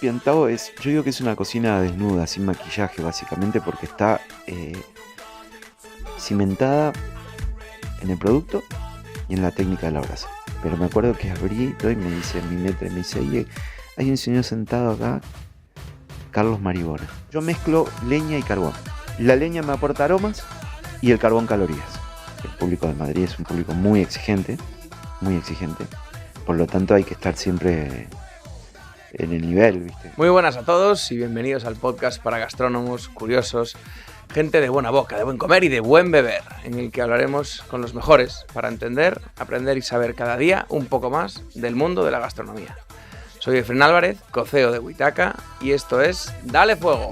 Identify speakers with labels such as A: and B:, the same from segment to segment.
A: Piantao yo digo que es una cocina desnuda, sin maquillaje, básicamente, porque está cimentada en el producto y en la técnica de la brasa. Pero me acuerdo que abrí todo y me dice mi maître, me dice, oye, hay un señor sentado acá, Carlos Maribona. Yo mezclo leña y carbón. La leña me aporta aromas y el carbón calorías. El público de Madrid es un público muy exigente, muy exigente. Por lo tanto hay que estar siempre en el nivel, ¿viste?
B: Muy buenas a todos y bienvenidos al podcast para gastrónomos, curiosos, gente de buena boca, de buen comer y de buen beber, en el que hablaremos con los mejores para entender, aprender y saber cada día un poco más del mundo de la gastronomía. Soy Efren Álvarez, coceo de Huitaca, y esto es Dale Fuego.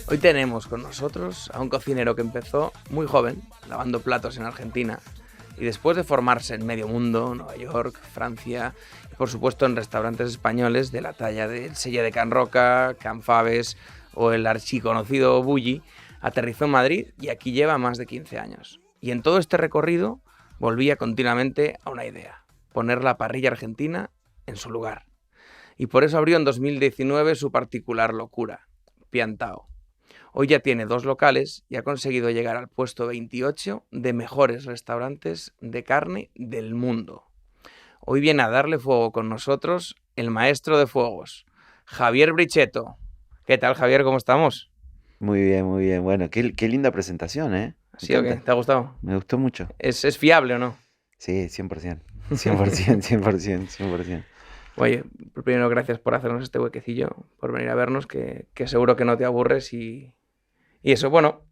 B: Hoy tenemos con nosotros a un cocinero que empezó muy joven, lavando platos en Argentina, y después de formarse en medio mundo, Nueva York, Francia, y por supuesto en restaurantes españoles de la talla del Sella de Can Roca, Can Faves o el archiconocido Bulli, aterrizó en Madrid y aquí lleva más de 15 años. Y en todo este recorrido volvía continuamente a una idea: poner la parrilla argentina en su lugar. Y por eso abrió en 2019 su particular locura, Piantao. Hoy ya tiene 2 locales y ha conseguido llegar al puesto 28 de mejores restaurantes de carne del mundo. Hoy viene a darle fuego con nosotros el maestro de fuegos, Javier Brichetto. ¿Qué tal, Javier? ¿Cómo estamos?
A: Muy bien, muy bien. Bueno, qué linda presentación, ¿eh? Me
B: ¿Sí o qué?
A: encanta.
B: ¿Te ha gustado?
A: Me gustó mucho.
B: ¿Es fiable o no?
A: Sí, 100%. 100%, 100%, 100%.
B: Oye, primero gracias por hacernos este huequecillo, por venir a vernos, que seguro que no te aburres y eso, bueno,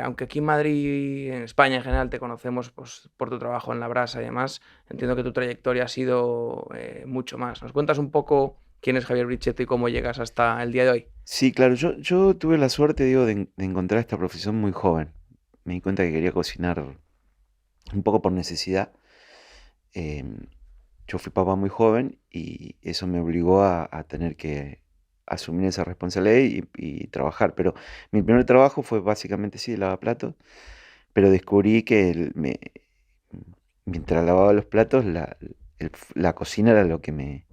B: aunque aquí en Madrid y en España en general te conocemos pues, por tu trabajo en la brasa y demás, entiendo que tu trayectoria ha sido mucho más. ¿Nos cuentas un poco quién es Javier Brichetto y cómo llegas hasta el día de hoy?
A: Sí, claro, yo tuve la suerte, digo, de encontrar esta profesión muy joven. Me di cuenta que quería cocinar un poco por necesidad. Em, yo fui papá muy joven y eso me obligó a tener que asumir esa responsabilidad y trabajar. Pero mi primer trabajo fue básicamente, sí, lavaplatos, pero descubrí que mientras lavaba los platos, la cocina era lo que me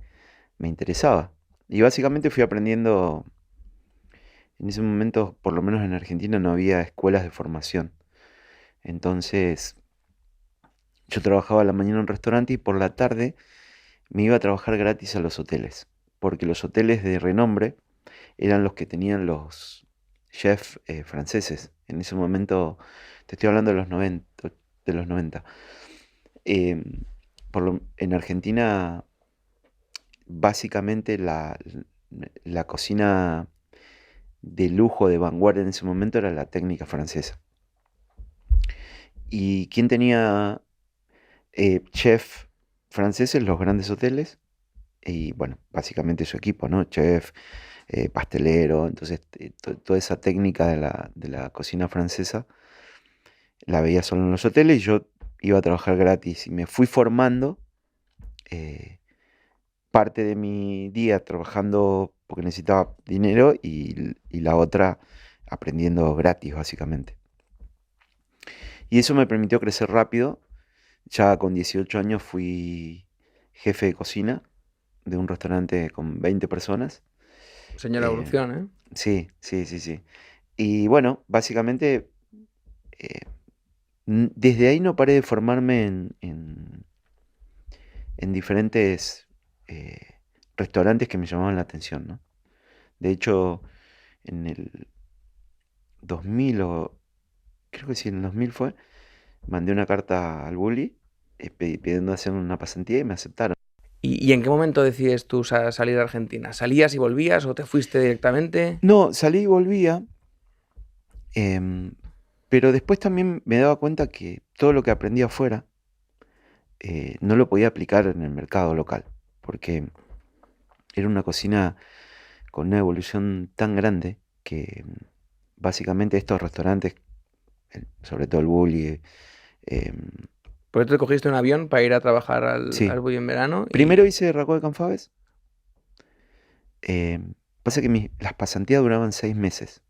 A: interesaba. Y básicamente fui aprendiendo. En ese momento, por lo menos en Argentina, no había escuelas de formación. Entonces, yo trabajaba a la mañana en un restaurante y por la tarde me iba a trabajar gratis a los hoteles, porque los hoteles de renombre eran los que tenían los chefs franceses. En ese momento, te estoy hablando de los 90. De los 90. Em, en Argentina, básicamente la cocina de lujo, de vanguardia en ese momento era la técnica francesa. ¿Y quién tenía chef franceses? Los grandes hoteles. Y bueno, básicamente su equipo, ¿no? Chef, pastelero. Entonces, toda esa técnica de la cocina francesa la veía solo en los hoteles y yo iba a trabajar gratis. Y me fui formando parte de mi día trabajando porque necesitaba dinero y la otra aprendiendo gratis, básicamente. Y eso me permitió crecer rápido. Ya con 18 años fui jefe de cocina de un restaurante con 20 personas.
B: Señora
A: Eh,
B: Evolución, ¿eh?
A: sí, sí, sí, sí. Y bueno, básicamente eh, desde ahí no paré de formarme en diferentes restaurantes que me llamaban la atención, ¿no? De hecho, en el 2000 o creo que sí, en el 2000 fue, mandé una carta al Bully pidiendo hacer una pasantía y me aceptaron.
B: ¿Y en qué momento decides tú salir de Argentina? ¿Salías y volvías o te fuiste directamente?
A: No, salí y volvía, pero después también me daba cuenta que todo lo que aprendí afuera no lo podía aplicar en el mercado local, porque era una cocina con una evolución tan grande que básicamente estos restaurantes, sobre todo el Bully, em,
B: Por eso te cogiste un avión para ir a trabajar al
A: sí.
B: Bulli en verano
A: Primero
B: y...
A: hice Racó de Canfaves. Pasa que las pasantías duraban 6 meses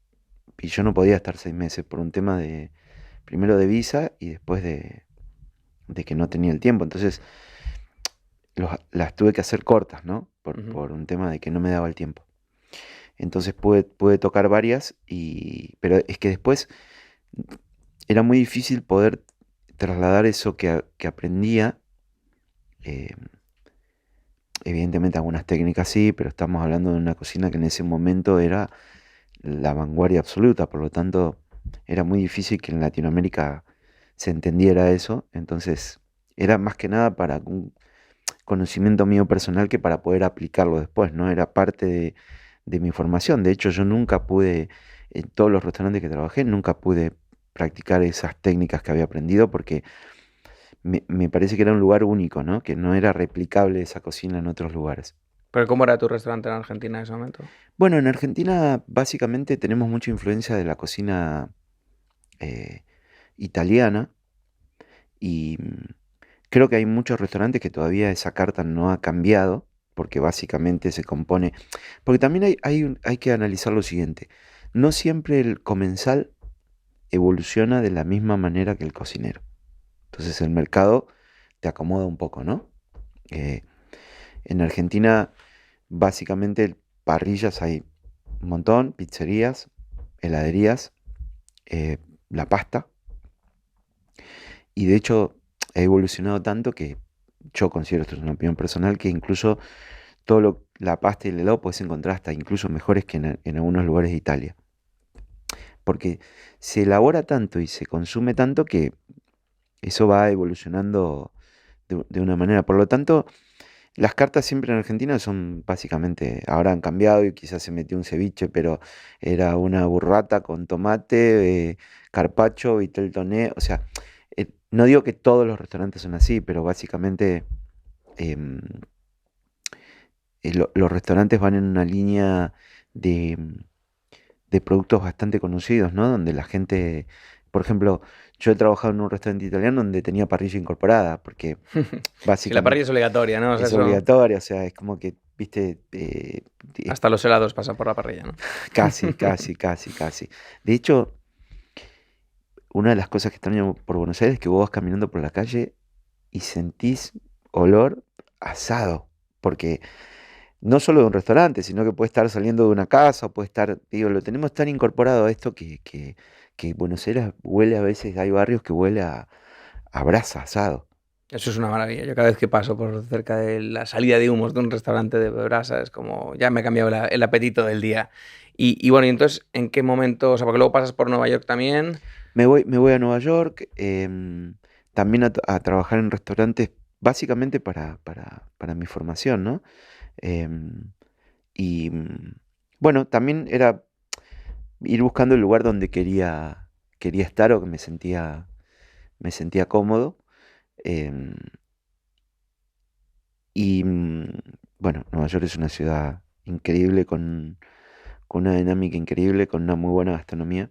A: y yo no podía estar 6 meses por un tema primero de visa y después de que no tenía el tiempo. Entonces las tuve que hacer cortas, ¿no?
B: Ujú.
A: Por un tema de que no me daba el tiempo. Entonces pude tocar varias, pero es que después era muy difícil poder trasladar eso que aprendía. eh, Evidentemente algunas técnicas sí, pero estamos hablando de una cocina que en ese momento era la vanguardia absoluta, por lo tanto era muy difícil que en Latinoamérica se entendiera eso. Entonces era más que nada para un conocimiento mío personal que para poder aplicarlo después, ¿no? Era parte de mi formación. De hecho, yo nunca pude, en todos los restaurantes que trabajé, nunca pude practicar esas técnicas que había aprendido porque me parece que era un lugar único, ¿no? Que no era replicable esa cocina en otros lugares.
B: Pero ¿cómo era tu restaurante en Argentina en ese momento?
A: Bueno, en Argentina básicamente tenemos mucha influencia de la cocina eh, italiana y creo que hay muchos restaurantes que todavía esa carta no ha cambiado porque básicamente se compone. Porque también hay que analizar lo siguiente. No siempre el comensal evoluciona de la misma manera que el cocinero. Entonces el mercado te acomoda un poco, ¿no? Eh, en Argentina básicamente parrillas hay un montón, pizzerías, heladerías, eh, la pasta. Y de hecho ha evolucionado tanto que yo considero, esto es una opinión personal, que incluso la pasta y el helado puedes encontrar hasta incluso mejores que en algunos lugares de Italia. Porque se elabora tanto y se consume tanto que eso va evolucionando de una manera. Por lo tanto, las cartas siempre en Argentina son básicamente, ahora han cambiado y quizás se metió un ceviche, pero era una burrata con tomate, carpaccio, vitel toné. O sea, no digo que todos los restaurantes son así, pero básicamente em, los restaurantes van en una línea de, de productos bastante conocidos, ¿no? Donde la gente, por ejemplo, yo he trabajado en un restaurante italiano donde tenía parrilla incorporada, porque
B: Sí, la parrilla
A: básicamente
B: es obligatoria, ¿no? O sea,
A: es
B: eso
A: obligatoria, o sea, es como que, viste,
B: hasta los helados pasan por la parrilla, ¿no?
A: casi, casi, casi, casi. De hecho, una de las cosas que extraño por Buenos Aires es que vos vas caminando por la calle y sentís olor asado, porque no solo de un restaurante, sino que puede estar saliendo de una casa, o puede estar, digo, lo tenemos tan incorporado a esto que Buenos Aires huele a veces, hay barrios que huele a brasa, asado.
B: Eso es una maravilla. Yo cada vez que paso por cerca de la salida de humos de un restaurante de brasa es como ya me ha cambiado el apetito del día. Y bueno, y entonces, ¿en qué momento? O sea, porque luego pasas por Nueva York también.
A: Me voy a Nueva York, también a trabajar en restaurantes, básicamente para mi formación, ¿no? Em, y bueno, también era ir buscando el lugar donde quería estar o que me sentía cómodo. em, y bueno, Nueva York es una ciudad increíble, con una dinámica increíble, con una muy buena gastronomía.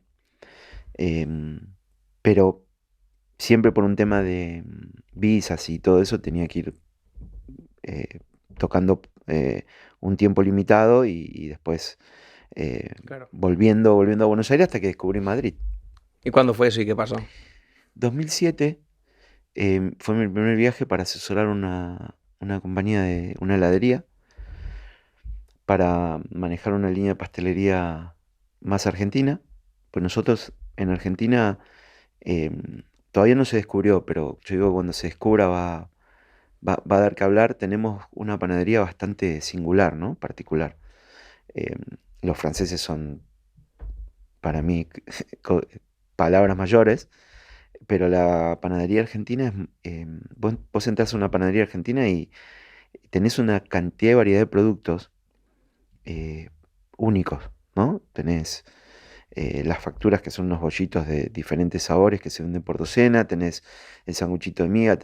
A: em, pero siempre por un tema de visas y todo eso tenía que ir eh, tocando un tiempo limitado y después
B: Claro.
A: volviendo a Buenos Aires hasta que descubrí Madrid.
B: ¿Y cuándo fue eso y qué pasó?
A: 2007 fue mi primer viaje para asesorar una compañía de una heladería para manejar una línea de pastelería más argentina. Pues nosotros en Argentina todavía no se descubrió, pero yo digo cuando se descubra va a dar que hablar. Tenemos una panadería bastante singular, ¿no? Particular. Em, los franceses son, para mí, co- palabras mayores, pero la panadería argentina vos entras a una panadería argentina y tenés una cantidad de variedad de productos eh, únicos, ¿no? Tenés las facturas que son unos bollitos de diferentes sabores que se venden por docena, tenés el sanguchito de miga,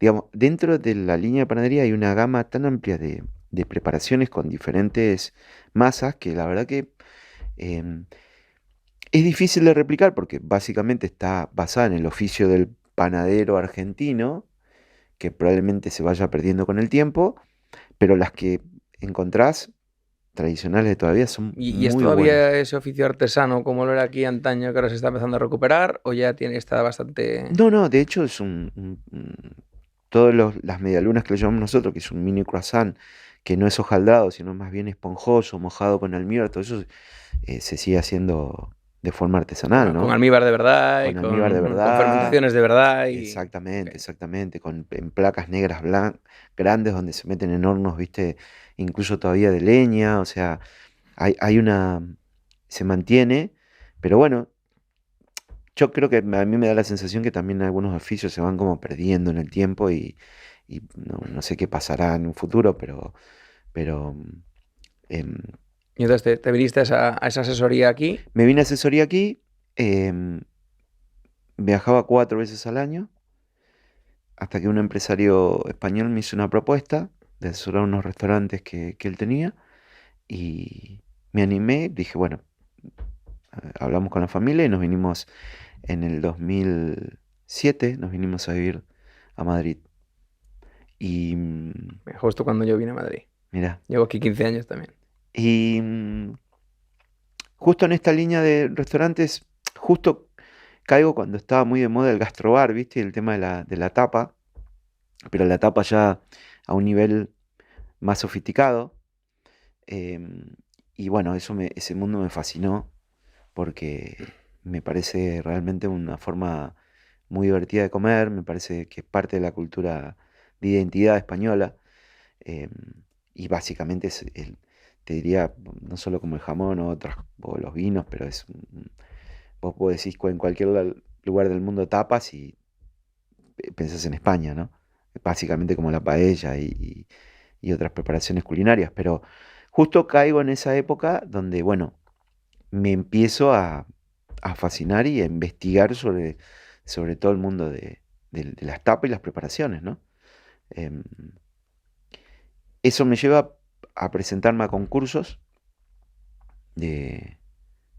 A: digamos, dentro de la línea de panadería hay una gama tan amplia de preparaciones con diferentes masas que la verdad que em, es difícil de replicar porque básicamente está basada en el oficio del panadero argentino, que probablemente se vaya perdiendo con el tiempo, pero las que encontrás tradicionales de todavía son
B: ¿Y es
A: muy buenos.
B: todavía ese oficio artesano como lo era aquí antaño que ahora se está empezando a recuperar o ya está bastante...
A: No, de hecho es todas las medialunas que le llamamos nosotros, que es un mini croissant, que no es hojaldrado, sino más bien esponjoso, mojado con almíbar, todo eso se sigue haciendo de forma artesanal,
B: Con
A: ¿no?
B: almíbar de verdad y
A: Con almíbar de
B: con
A: verdad,
B: fermentaciones de verdad y...
A: exactamente,
B: Ok.
A: exactamente, en placas negras grandes donde se meten en hornos, viste, incluso todavía de leña, o sea, hay se mantiene, pero bueno, yo creo que a mí me da la sensación que también algunos oficios se van como perdiendo en el tiempo y no sé qué pasará en un futuro, pero em,
B: Y entonces te viniste a esa asesoría aquí.
A: me vine a asesoría aquí, em, viajaba 4 veces al año, hasta que un empresario español me hizo una propuesta de asesorar unos restaurantes que él tenía y me animé, dije, bueno, hablamos con la familia y nos vinimos en el 2007, nos vinimos a vivir a Madrid. Y
B: Justo cuando yo vine a Madrid.
A: mira,
B: Llevo aquí 15 años también.
A: y justo en esta línea de restaurantes, justo caigo cuando estaba muy de moda el gastrobar, ¿viste? El tema de la tapa, pero la tapa ya a un nivel más sofisticado. em, y bueno, ese mundo me fascinó porque me parece realmente una forma muy divertida de comer, me parece que es parte de la cultura de identidad española. em, y básicamente te diría, no solo como el jamón o los vinos, pero vos decís en cualquier lugar del mundo tapas y pensás en España, ¿no? Básicamente como la paella y otras preparaciones culinarias, pero justo caigo en esa época donde, bueno, me empiezo a fascinar y a investigar sobre todo el mundo de las tapas y las preparaciones, ¿no? Em, Eso me lleva a presentarme a concursos de,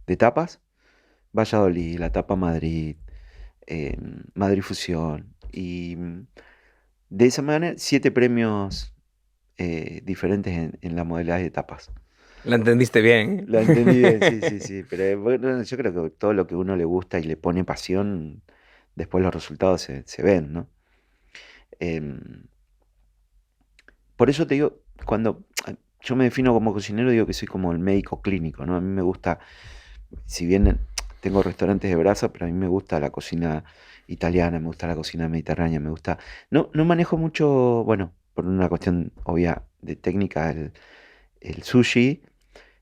A: de tapas, Valladolid, la Tapa Madrid, Madrid Fusión, y de esa manera 7 premios diferentes en la modalidad de tapas.
B: La entendiste bien,
A: La entendí bien, sí,
B: ¿eh?
A: sí, sí, pero bueno, yo creo que todo lo que uno le gusta y le pone pasión, después los resultados se ven, ¿no? Em, por eso te digo, cuando yo me defino como cocinero, digo que soy como el médico clínico, ¿no? A mí me gusta, si bien tengo restaurantes de brasa, pero a mí me gusta la cocina italiana, me gusta la cocina mediterránea, me gusta... No manejo mucho, bueno, por una cuestión obvia de técnica, el sushi,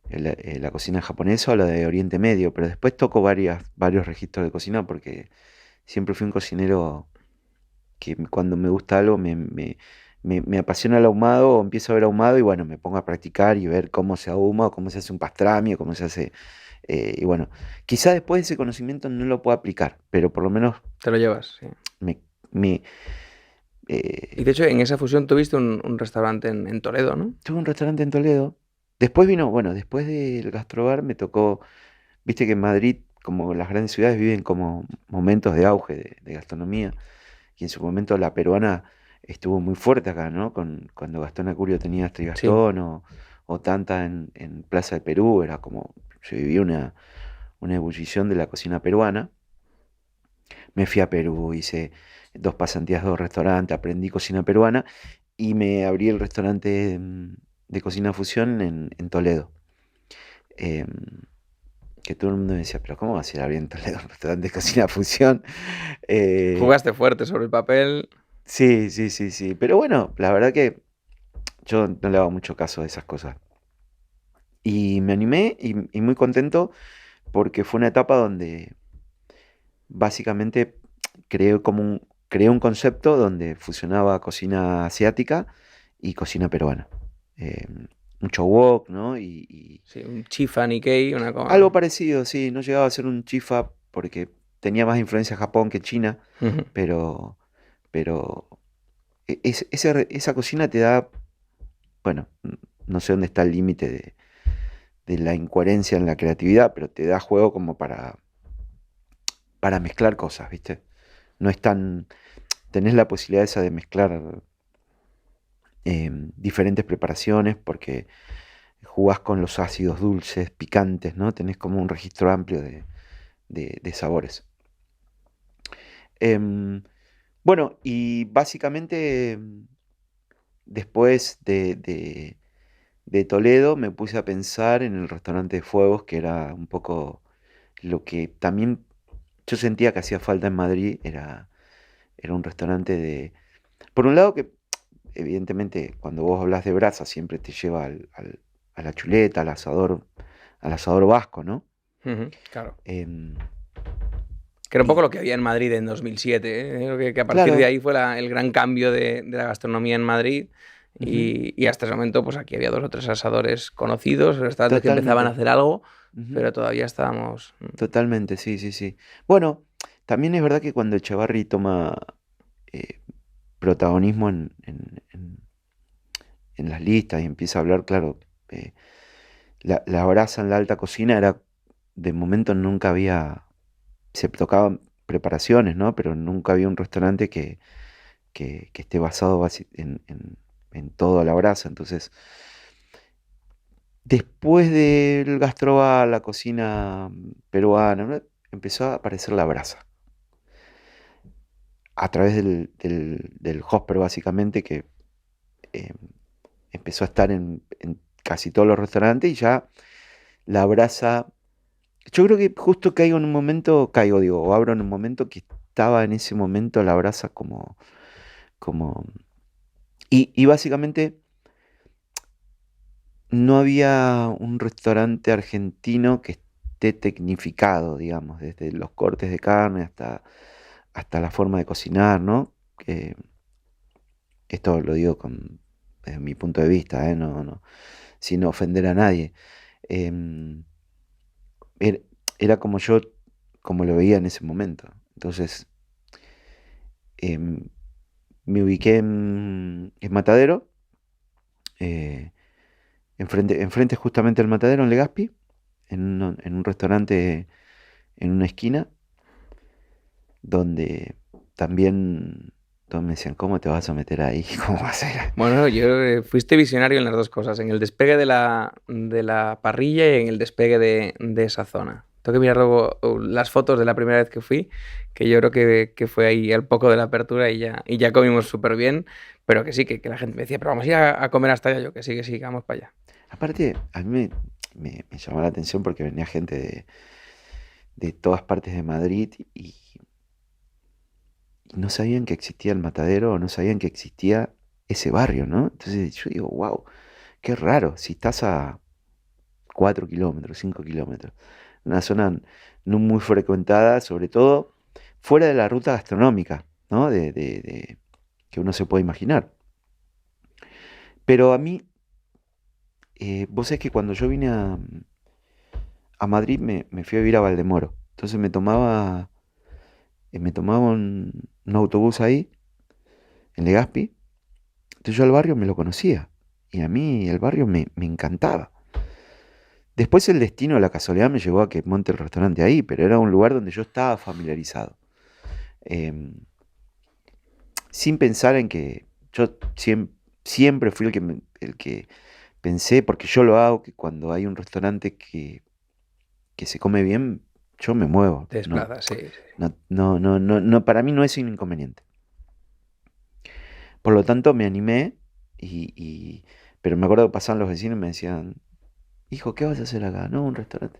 A: la cocina japonesa o la de Oriente Medio, pero después toco varios registros de cocina porque siempre fui un cocinero que cuando me gusta algo me apasiona el ahumado o empiezo a ver ahumado y bueno, me pongo a practicar y ver cómo se ahuma o cómo se hace un pastrami o cómo se hace... y bueno, quizá después ese conocimiento no lo pueda aplicar, pero por lo menos
B: Te lo llevas, sí.
A: me... me
B: Y
A: eh,
B: de hecho, en esa fusión tuviste un restaurante en Toledo, ¿no?
A: tuve un restaurante en Toledo. Después vino, bueno, después del gastrobar me tocó, viste que en Madrid, como las grandes ciudades, viven como momentos de auge de gastronomía. Y en su momento la peruana estuvo muy fuerte acá, ¿no? Cuando Gastón Acurio tenía
B: Sí.
A: Trigastón o Tanta en Plaza de Perú, era como, se vivía una ebullición de la cocina peruana. Me fui a Perú, hice 2 pasantías, 2 restaurantes, aprendí cocina peruana y me abrí el restaurante de cocina fusión en Toledo. Em, que todo el mundo me decía, pero ¿cómo vas a ir a abrir en Toledo un restaurante de cocina fusión? Eh,
B: Jugaste fuerte sobre el papel.
A: sí, sí, sí, sí. Pero bueno, la verdad que yo no le hago mucho caso a esas cosas. Y me animé y muy contento porque fue una etapa donde básicamente creé un concepto donde fusionaba cocina asiática y cocina peruana. Eh, Mucho wok, ¿no?
B: Sí, un chifa Nikkei, una
A: Algo
B: cosa.
A: parecido, sí, no llegaba a ser un chifa porque tenía más influencia Japón que China,
B: Ujú.
A: pero, pero esa cocina te da, bueno, no sé dónde está el límite de la incoherencia en la creatividad, pero te da juego como para mezclar cosas, ¿viste? No es tan, tenés la posibilidad esa de mezclar diferentes preparaciones porque jugás con los ácidos dulces, picantes, ¿no? Tenés como un registro amplio de sabores. Em, bueno, y básicamente después de Toledo me puse a pensar en el restaurante de Fuegos, que era un poco lo que también yo sentía que hacía falta en Madrid, era un restaurante por un lado que evidentemente cuando vos hablas de brasa siempre te lleva a la chuleta, al asador vasco, ¿no?
B: Ujú, claro.
A: Em,
B: Que era un poco
A: y
B: lo que había en Madrid en 2007, ¿eh? Creo que a partir de
A: claro,
B: ahí fue el gran cambio de la gastronomía en Madrid.
A: ujú,
B: Y hasta ese momento, pues aquí había 2 o 3 asadores conocidos, restaurantes que empezaban a
A: totalmente,
B: hacer algo,
A: ujú,
B: pero todavía estábamos.
A: totalmente, sí, sí, sí. Bueno, también es verdad que cuando Echevarri toma eh, protagonismo en las listas y empieza a hablar, claro, eh, la brasa en la alta cocina era, de momento nunca había, se tocaban preparaciones, ¿no? Pero nunca había un restaurante que esté basado en todo a la brasa. Entonces, después del gastrobar, la cocina peruana, ¿no? Empezó a aparecer la brasa. A través del Hosper, básicamente, que eh, empezó a estar en casi todos los restaurantes y ya la brasa. Yo creo que justo caigo en un momento, caigo, digo, o abro en un momento que estaba en ese momento la brasa como. Y básicamente no había un restaurante argentino que esté tecnificado, digamos, desde los cortes de carne hasta la forma de cocinar, ¿no? Esto lo digo desde mi punto de vista, no, sin ofender a nadie. Em, er- Era como lo veía en ese momento. Entonces, em, me ubiqué en Matadero, eh, enfrente justamente al Matadero, en Legazpi, en un restaurante en una esquina, donde también todos me decían, ¿cómo te vas a meter ahí? ¿Cómo va a ser?
B: Bueno, fuiste visionario en las 2 cosas, en el despegue de la parrilla y en el despegue de esa zona. Tengo que mirar luego las fotos de la primera vez que fui, que yo creo que fue ahí al poco de la apertura y ya comimos súper bien, pero que sí, que la gente me decía, pero vamos a ir a comer hasta allá, yo que sí, vamos para allá.
A: Aparte, a mí me llamó la atención porque venía gente de todas partes de Madrid y no sabían que existía el Matadero o no sabían que existía ese barrio, ¿no? Entonces yo digo, wow, qué raro, si estás a 4 kilómetros, 5 kilómetros, una zona no muy frecuentada, sobre todo fuera de la ruta gastronómica, ¿no? Que uno se puede imaginar. Pero a mí, vos sabés que cuando yo vine a Madrid me fui a vivir a Valdemoro. Entonces me tomaba un autobús ahí, en Legazpi. Entonces yo al barrio me lo conocía. Y a mí el barrio me encantaba. Después el destino, la casualidad me llevó a que monte el restaurante ahí, pero era un lugar donde yo estaba familiarizado. Em, Sin pensar en que yo siempre fui el que pensé, porque yo lo hago, que cuando hay un restaurante que se come bien, yo me muevo.
B: Te
A: No,
B: desplazas, sí, sí.
A: no, no, no, no, no, para mí no es un inconveniente. Por lo tanto, me animé, pero me acuerdo que pasaban los vecinos y me decían, hijo, ¿qué vas a hacer acá? No, un restaurante.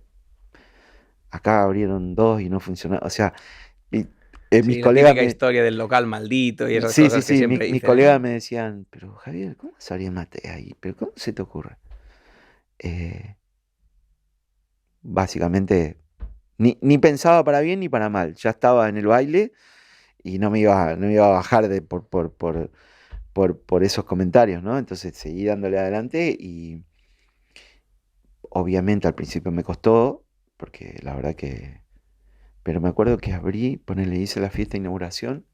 A: Acá abrieron dos y no funcionaba. O sea, y, mis
B: Sí, la
A: colegas
B: típica
A: me.
B: historia del local maldito y esas
A: Sí, sí,
B: cosas que
A: sí,
B: siempre
A: mis
B: dicen,
A: colegas
B: ¿eh?
A: me decían, pero Javier, ¿cómo salía mate ahí? ¿Pero cómo se te ocurre? Eh, Básicamente, ni pensaba para bien ni para mal. Ya estaba en el baile y no me iba a bajar por esos comentarios, ¿no? Entonces seguí dándole adelante y obviamente al principio me costó, porque la verdad que. Pero me acuerdo que abrí, ponele, hice la fiesta de inauguración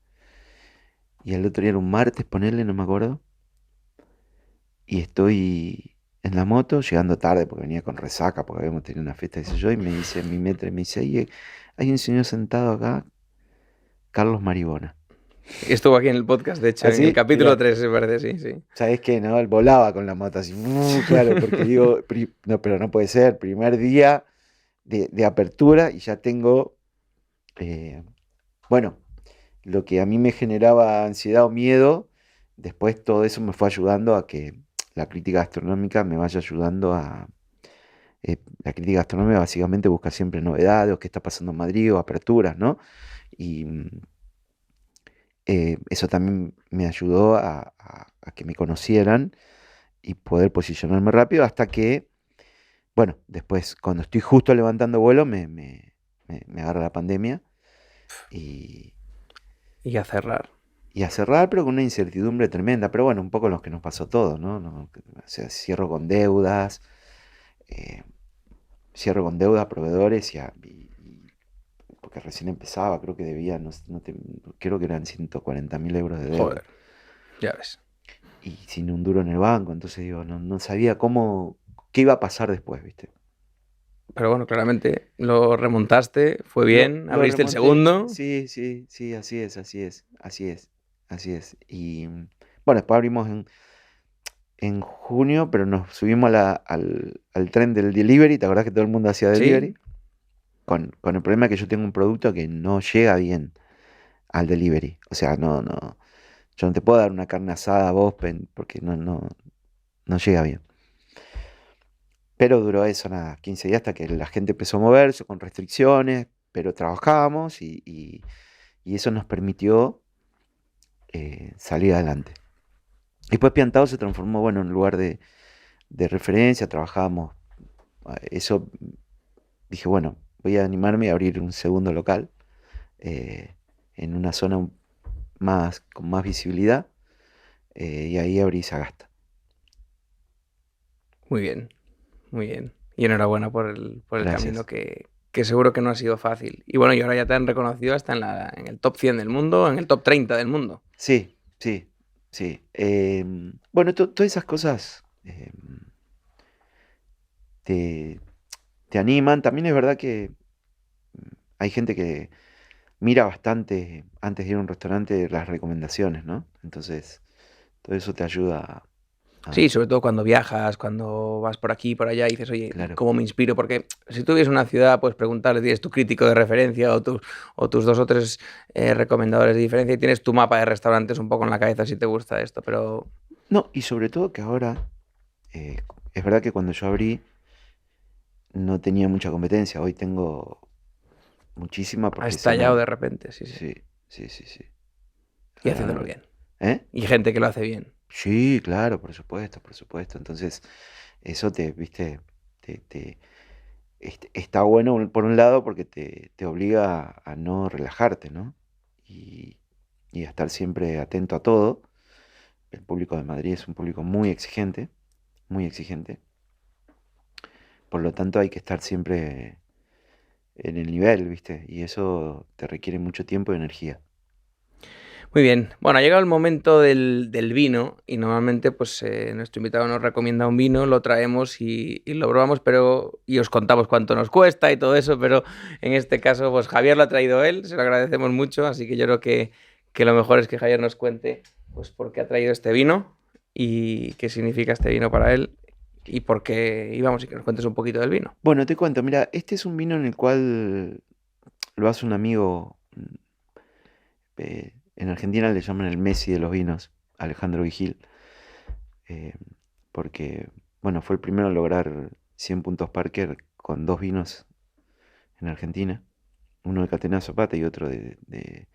A: y el otro día era un martes, ponerle, no me acuerdo. Y estoy en la moto, llegando tarde porque venía con resaca, porque habíamos tenido una fiesta, qué sé yo, y me dice mi metre, me dice, oye, hay un señor sentado acá, Carlos Maribona.
B: Estuvo aquí en el podcast, de hecho, en el
A: Así,
B: capítulo
A: mira,
B: 3, me parece, sí, sí.
A: ¿sabes qué? ¿No? Él volaba con la moto así, claro, porque digo, no, pero no puede ser, primer día de apertura y ya tengo, eh, bueno, lo que a mí me generaba ansiedad o miedo, después todo eso me fue ayudando a que la crítica gastronómica me vaya ayudando a... la crítica gastronómica básicamente busca siempre novedades, o qué está pasando en Madrid, o aperturas, ¿no? Y eso también me ayudó a que me conocieran y poder posicionarme rápido hasta que, bueno, después cuando estoy justo levantando vuelo me agarra la pandemia y,
B: Y a cerrar.
A: y a cerrar, pero con una incertidumbre tremenda. Pero bueno, un poco lo que nos pasó a todos, ¿no? O sea, eh, cierro con deudas, proveedores porque recién empezaba, creo que debía, creo que eran 140.000 euros de deuda.
B: Joder, ya ves.
A: Y sin un duro en el banco, entonces digo, no sabía qué iba a pasar después, ¿viste?
B: Pero bueno, claramente lo remontaste, fue
A: Lo,
B: bien,
A: lo
B: abriste el
A: remonté,
B: segundo.
A: sí, sí, sí, así es. Y bueno, después abrimos en junio, pero nos subimos al tren del delivery, ¿te acordás que todo el mundo hacía
B: Sí,
A: delivery? Con el problema que yo tengo un producto que no llega bien al delivery. O sea, yo no te puedo dar una carne asada a vos porque no llega bien. Pero duró eso, nada, 15 días hasta que la gente empezó a moverse con restricciones, pero trabajábamos y eso nos permitió salir adelante. Después Piantao se transformó, bueno, en un lugar de referencia, trabajábamos, eso dije, bueno, voy a animarme a abrir un segundo local eh, en una zona con más visibilidad y ahí abrí Sagasta.
B: muy bien, muy bien. Y enhorabuena por el camino
A: Gracias.
B: que seguro que no ha sido fácil. Y bueno, y ahora ya te han reconocido hasta en el top 100 del mundo, en el top 30 del mundo.
A: Sí, sí, sí. Bueno, todas esas cosas te, te animan. También es verdad que hay gente que mira bastante antes de ir a un restaurante las recomendaciones, ¿no? Entonces, todo eso te ayuda
B: Sí,
A: a...
B: sobre todo cuando viajas, cuando vas por aquí, por allá y dices, oye,
A: Claro.
B: ¿cómo me inspiro? Porque si tú vives en una ciudad, pues preguntarle, tienes tu crítico de referencia o tus dos o tres recomendadores de diferencia y tienes tu mapa de restaurantes un poco en la cabeza si te gusta esto, pero
A: No, y sobre todo que ahora, eh, es verdad que cuando yo abrí no tenía mucha competencia. Hoy tengo muchísima
B: ha
A: porque
B: estallado de repente, sí, sí.
A: Sí, sí, sí, sí.
B: Y haciéndolo bien.
A: ¿Eh?
B: Y gente que lo hace bien.
A: Sí, claro, por supuesto, por supuesto. Entonces, eso viste, te, está bueno por un lado porque te obliga a no relajarte, ¿no? Y, y a estar siempre atento a todo. El público de Madrid es un público muy exigente, muy exigente. Por lo tanto, hay que estar siempre en el nivel, ¿viste? Y eso te requiere mucho tiempo y energía.
B: Muy bien. Bueno, ha llegado el momento del vino y normalmente pues nuestro invitado nos recomienda un vino, lo traemos y lo probamos, pero y os contamos cuánto nos cuesta y todo eso, pero en este caso pues Javier lo ha traído él, se lo agradecemos mucho, así que yo creo que lo mejor es que Javier nos cuente pues por qué ha traído este vino y qué significa este vino para él y por qué íbamos y que nos cuentes un poquito del vino.
A: Bueno, te cuento, mira, este es un vino en el cual lo hace un amigo, en Argentina le llaman el Messi de los vinos, Alejandro Vigil, eh, porque, bueno, fue el primero a lograr 100 puntos Parker con dos vinos en Argentina, uno de Catena Zapata y otro de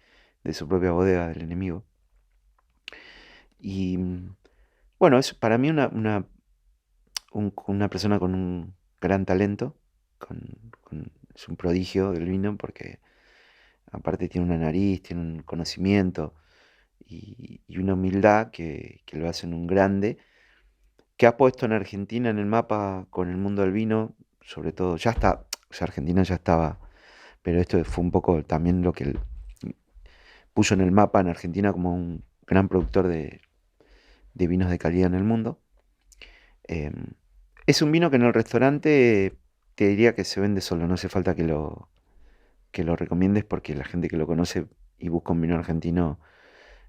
A: su propia bodega del enemigo. Y bueno, es para mí una persona con un gran talento, es un prodigio del vino porque aparte tiene una nariz, tiene un conocimiento y una humildad que lo hacen un grande, que ha puesto en Argentina en el mapa con el mundo del vino, sobre todo, ya está, o sea, Argentina ya estaba, pero esto fue un poco también lo que puso en el mapa en Argentina como un gran productor de vinos de calidad en el mundo. Eh, es un vino que en el restaurante te diría que se vende solo, no hace falta que lo recomiendes porque la gente que lo conoce y busca un vino argentino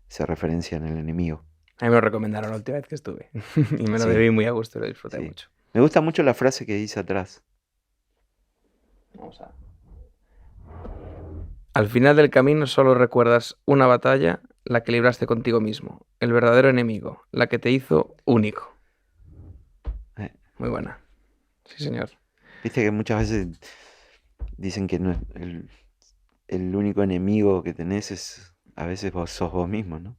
A: se referencia en el enemigo.
B: A mí me lo recomendaron la última vez que estuve y me lo
A: Sí,
B: debí muy a gusto y lo disfruté
A: sí.
B: mucho.
A: Me gusta mucho la frase que dice atrás.
B: Vamos a... Al final del camino solo recuerdas una batalla, la que libraste contigo mismo, el verdadero enemigo, la que te hizo único.
A: Eh,
B: Muy buena. Sí, señor.
A: Viste que muchas veces dicen que no es el único enemigo que tenés es a veces sos vos mismo, ¿no?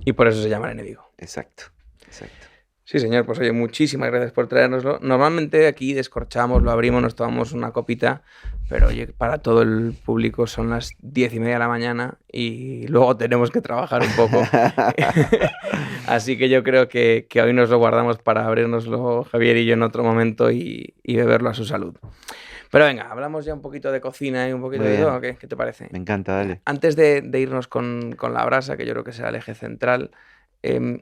B: Y por eso se llama el enemigo.
A: Exacto, exacto.
B: Sí, señor. Pues oye, muchísimas gracias por traérnoslo. Normalmente aquí descorchamos, lo abrimos, nos tomamos una copita, pero oye, para todo el público son las 10:30 de la mañana y luego tenemos que trabajar un poco. Así que yo creo que hoy nos lo guardamos para abrirnoslo Javier y yo en otro momento y beberlo a su salud. Pero venga, hablamos ya un poquito de cocina y un poquito
A: Muy
B: de todo,
A: bien,
B: ¿o qué? ¿Qué te parece?
A: me encanta,
B: Venga,
A: dale.
B: antes de irnos con la brasa, que yo creo que será el eje central, em,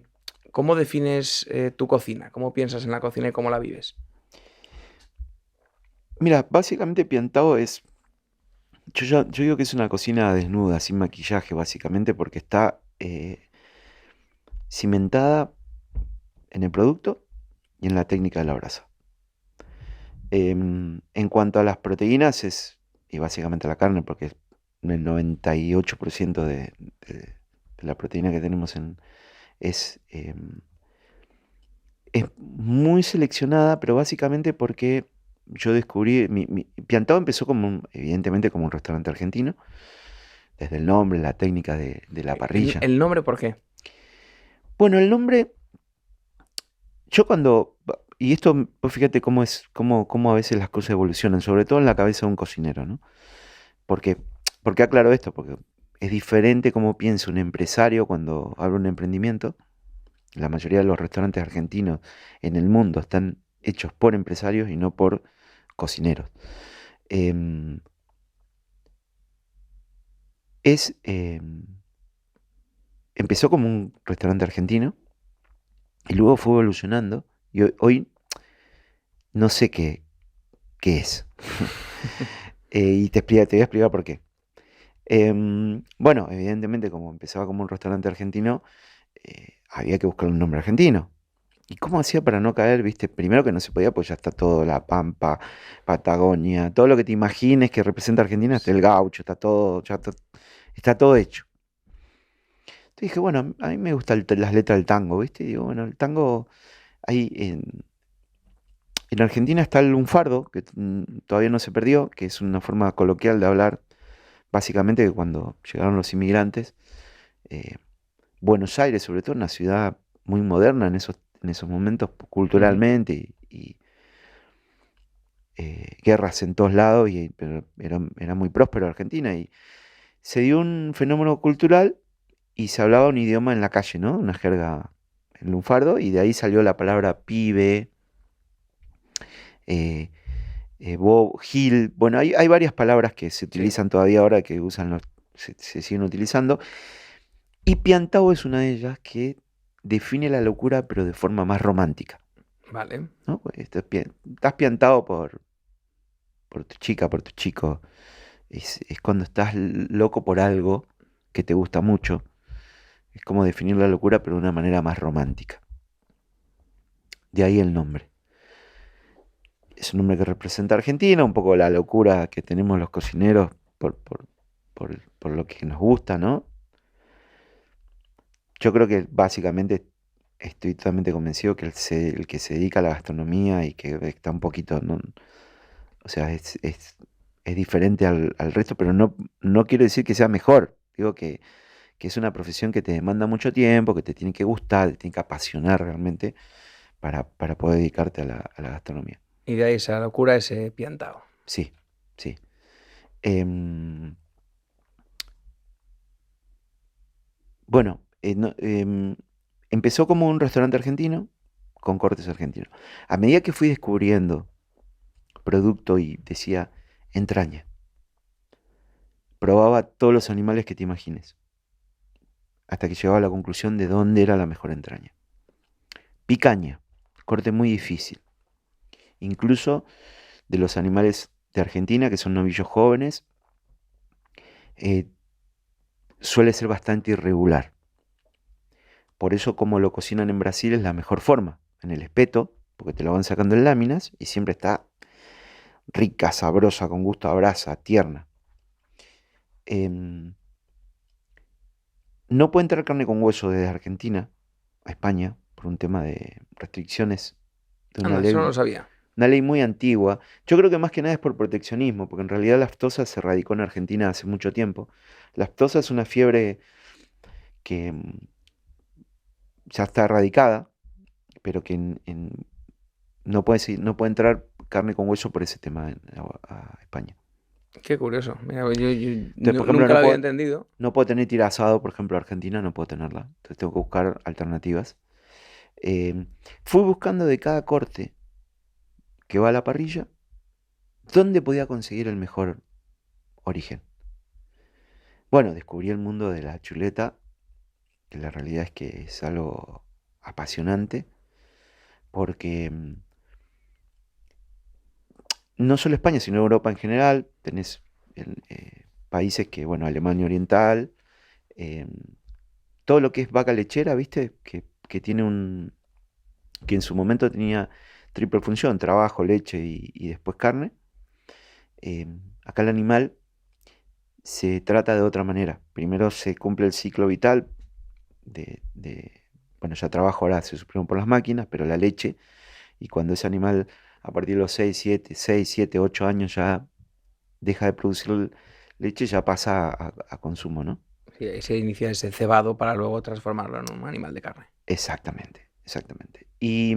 B: ¿cómo defines tu cocina? ¿Cómo piensas en la cocina y cómo la vives?
A: Mira, básicamente Piantao es, yo digo que es una cocina desnuda, sin maquillaje, básicamente, porque está cimentada en el producto y en la técnica de la brasa. En cuanto a las proteínas, y básicamente la carne, porque el 98% de la proteína que tenemos es, es muy seleccionada, pero básicamente porque yo descubrí, Piantao empezó evidentemente como un restaurante argentino, desde el nombre, la técnica de la parrilla.
B: ¿El nombre por qué?
A: Bueno, el nombre, yo y esto, pues fíjate cómo a veces las cosas evolucionan, sobre todo en la cabeza de un cocinero, ¿no? Porque, ¿por qué aclaro esto? Porque es diferente cómo piensa un empresario cuando abre un emprendimiento. La mayoría de los restaurantes argentinos en el mundo están hechos por empresarios y no por cocineros. Em, Empezó como un restaurante argentino y luego fue evolucionando y hoy no sé qué es. Y te voy a explicar por qué. Bueno, evidentemente como empezaba como un restaurante argentino, había que buscar un nombre argentino. ¿Y cómo hacía para no caer? Viste, primero que no se podía, pues ya está todo, La Pampa, Patagonia, todo lo que te imagines que representa Argentina, está el gaucho, está todo, está todo hecho. Entonces dije, bueno, a mí me gustan las letras del tango, ¿viste? Y digo, bueno, el tango, ahí en Argentina está el lunfardo, que todavía no se perdió, que es una forma coloquial de hablar, básicamente que cuando llegaron los inmigrantes, eh, Buenos Aires, sobre todo, una ciudad muy moderna en esos momentos culturalmente y guerras en todos lados, pero era muy próspero Argentina y se dio un fenómeno cultural y se hablaba un idioma en la calle, ¿no? Una jerga en lunfardo y de ahí salió la palabra pibe, eh, gil, bueno, hay varias palabras que se
B: Sí,
A: utilizan todavía ahora que se siguen utilizando y piantao es una de ellas que define la locura pero de forma más romántica,
B: vale.
A: ¿no? Pues estás piantado por tu chica, por tu chico. Es cuando estás loco por algo que te gusta mucho. Es como definir la locura, pero de una manera más romántica. De ahí el nombre. Es un nombre que representa a Argentina, un poco la locura que tenemos los cocineros por lo que nos gusta, ¿no? Yo creo que básicamente estoy totalmente convencido que el que se dedica a la gastronomía y que está un poquito, ¿no? O sea, es diferente al resto, pero no quiero decir que sea mejor. Digo que es una profesión que te demanda mucho tiempo, que te tiene que gustar, te tiene que apasionar realmente para poder dedicarte a la gastronomía.
B: Y de ahí esa locura, ese piantao.
A: Sí, sí. Em, bueno, empezó como un restaurante argentino con cortes argentinos. A medida que fui descubriendo producto y decía entraña, probaba todos los animales que te imagines, hasta que llegaba a la conclusión de dónde era la mejor entraña. Picaña, corte muy difícil. Incluso de los animales de Argentina, que son novillos jóvenes, eh, suele ser bastante irregular. Por eso como lo cocinan en Brasil es la mejor forma, en el espeto, porque te lo van sacando en láminas y siempre está rica, sabrosa, con gusto a brasa, tierna. Em, no puede entrar carne con hueso desde Argentina a España por un tema de restricciones de
B: Anda, eso no lo sabía.
A: una ley muy antigua. Yo creo que más que nada es por proteccionismo, porque en realidad la aftosa se radicó en Argentina hace mucho tiempo. La aftosa es una fiebre que ya está erradicada, pero que no puede entrar carne con hueso por ese tema a España.
B: Qué curioso. Mira, yo
A: Entonces, por ejemplo,
B: nunca lo había entendido.
A: no puedo tener tira asado, por ejemplo, Argentina, no puedo tenerla. Entonces tengo que buscar alternativas. Fui buscando de cada corte que va a la parrilla, dónde podía conseguir el mejor origen. Bueno, descubrí el mundo de la chuleta, que la realidad es que es algo apasionante, porque no solo España, sino Europa en general, tenés países que, bueno, Alemania Oriental, eh, todo lo que es vaca lechera, ¿viste? Que tiene que en su momento tenía triple función, trabajo, leche y después carne. Eh, Acá el animal se trata de otra manera. Primero se cumple el ciclo vital bueno, ya trabajo ahora se suprime por las máquinas, pero la leche, y cuando ese animal a partir de los 6, 7, 8 años ya deja de producir leche, ya pasa a consumo, ¿no?
B: Sí, ahí se inicia ese cebado para luego transformarlo en un animal de carne.
A: Exactamente, exactamente. Y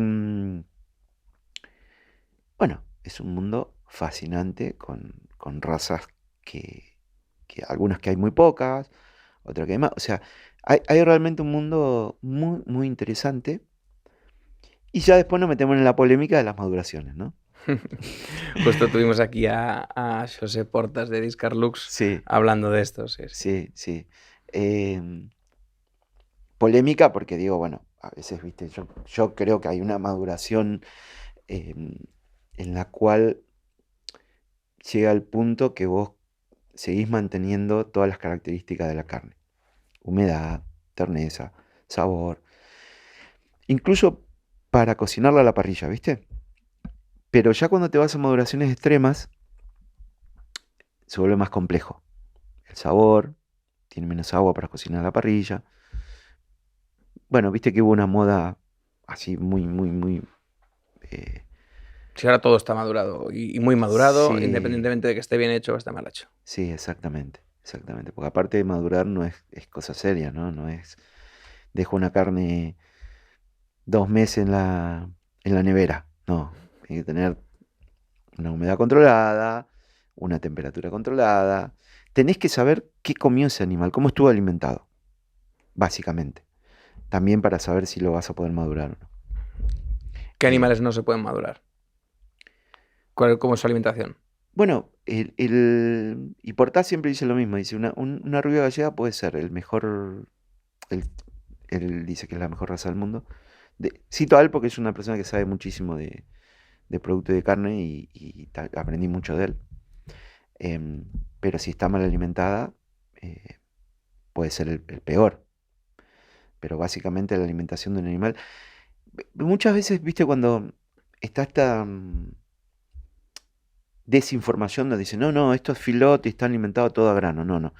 A: bueno, es un mundo fascinante con razas que algunas que hay muy pocas, otras que hay más. O sea, hay realmente un mundo muy, muy interesante. Y ya después nos metemos en la polémica de las maduraciones, ¿no?
B: Justo tuvimos aquí a José Portas de Discarlux
A: Sí,
B: hablando de esto, sí, sí.
A: sí, sí. Em, Polémica porque digo, bueno, a veces, viste, yo creo que hay una maduración em, en la cual llega al punto que vos seguís manteniendo todas las características de la carne. Humedad, terneza, sabor. Incluso para cocinarla a la parrilla, ¿viste? Pero ya cuando te vas a maduraciones extremas, se vuelve más complejo. El sabor, tiene menos agua para cocinar a la parrilla. Bueno, viste que hubo una moda así muy, muy, muy... eh,
B: Si ahora todo está madurado y muy madurado,
A: sí,
B: independientemente de que esté bien hecho o esté mal hecho.
A: sí, exactamente, exactamente. Porque aparte de madurar no es cosa seria, ¿no? No es... Dejo una carne 2 meses en la nevera. No, tiene que tener una humedad controlada, una temperatura controlada. Tenés que saber qué comió ese animal, cómo estuvo alimentado, básicamente. También para saber si lo vas a poder madurar o no.
B: ¿Qué animales no se pueden madurar? ¿Cómo es su alimentación?
A: Bueno, y Portá siempre dice lo mismo, dice, una rubia gallega puede ser el mejor, él, él dice que es la mejor raza del mundo. Cito a él porque es una persona que sabe muchísimo de producto de carne y aprendí mucho de él. Em, pero si está mal alimentada, eh, puede ser el peor. Pero básicamente la alimentación de un animal, muchas veces, viste, cuando está esta desinformación donde dice, no, no, esto es filote y está alimentado todo a grano. No, no.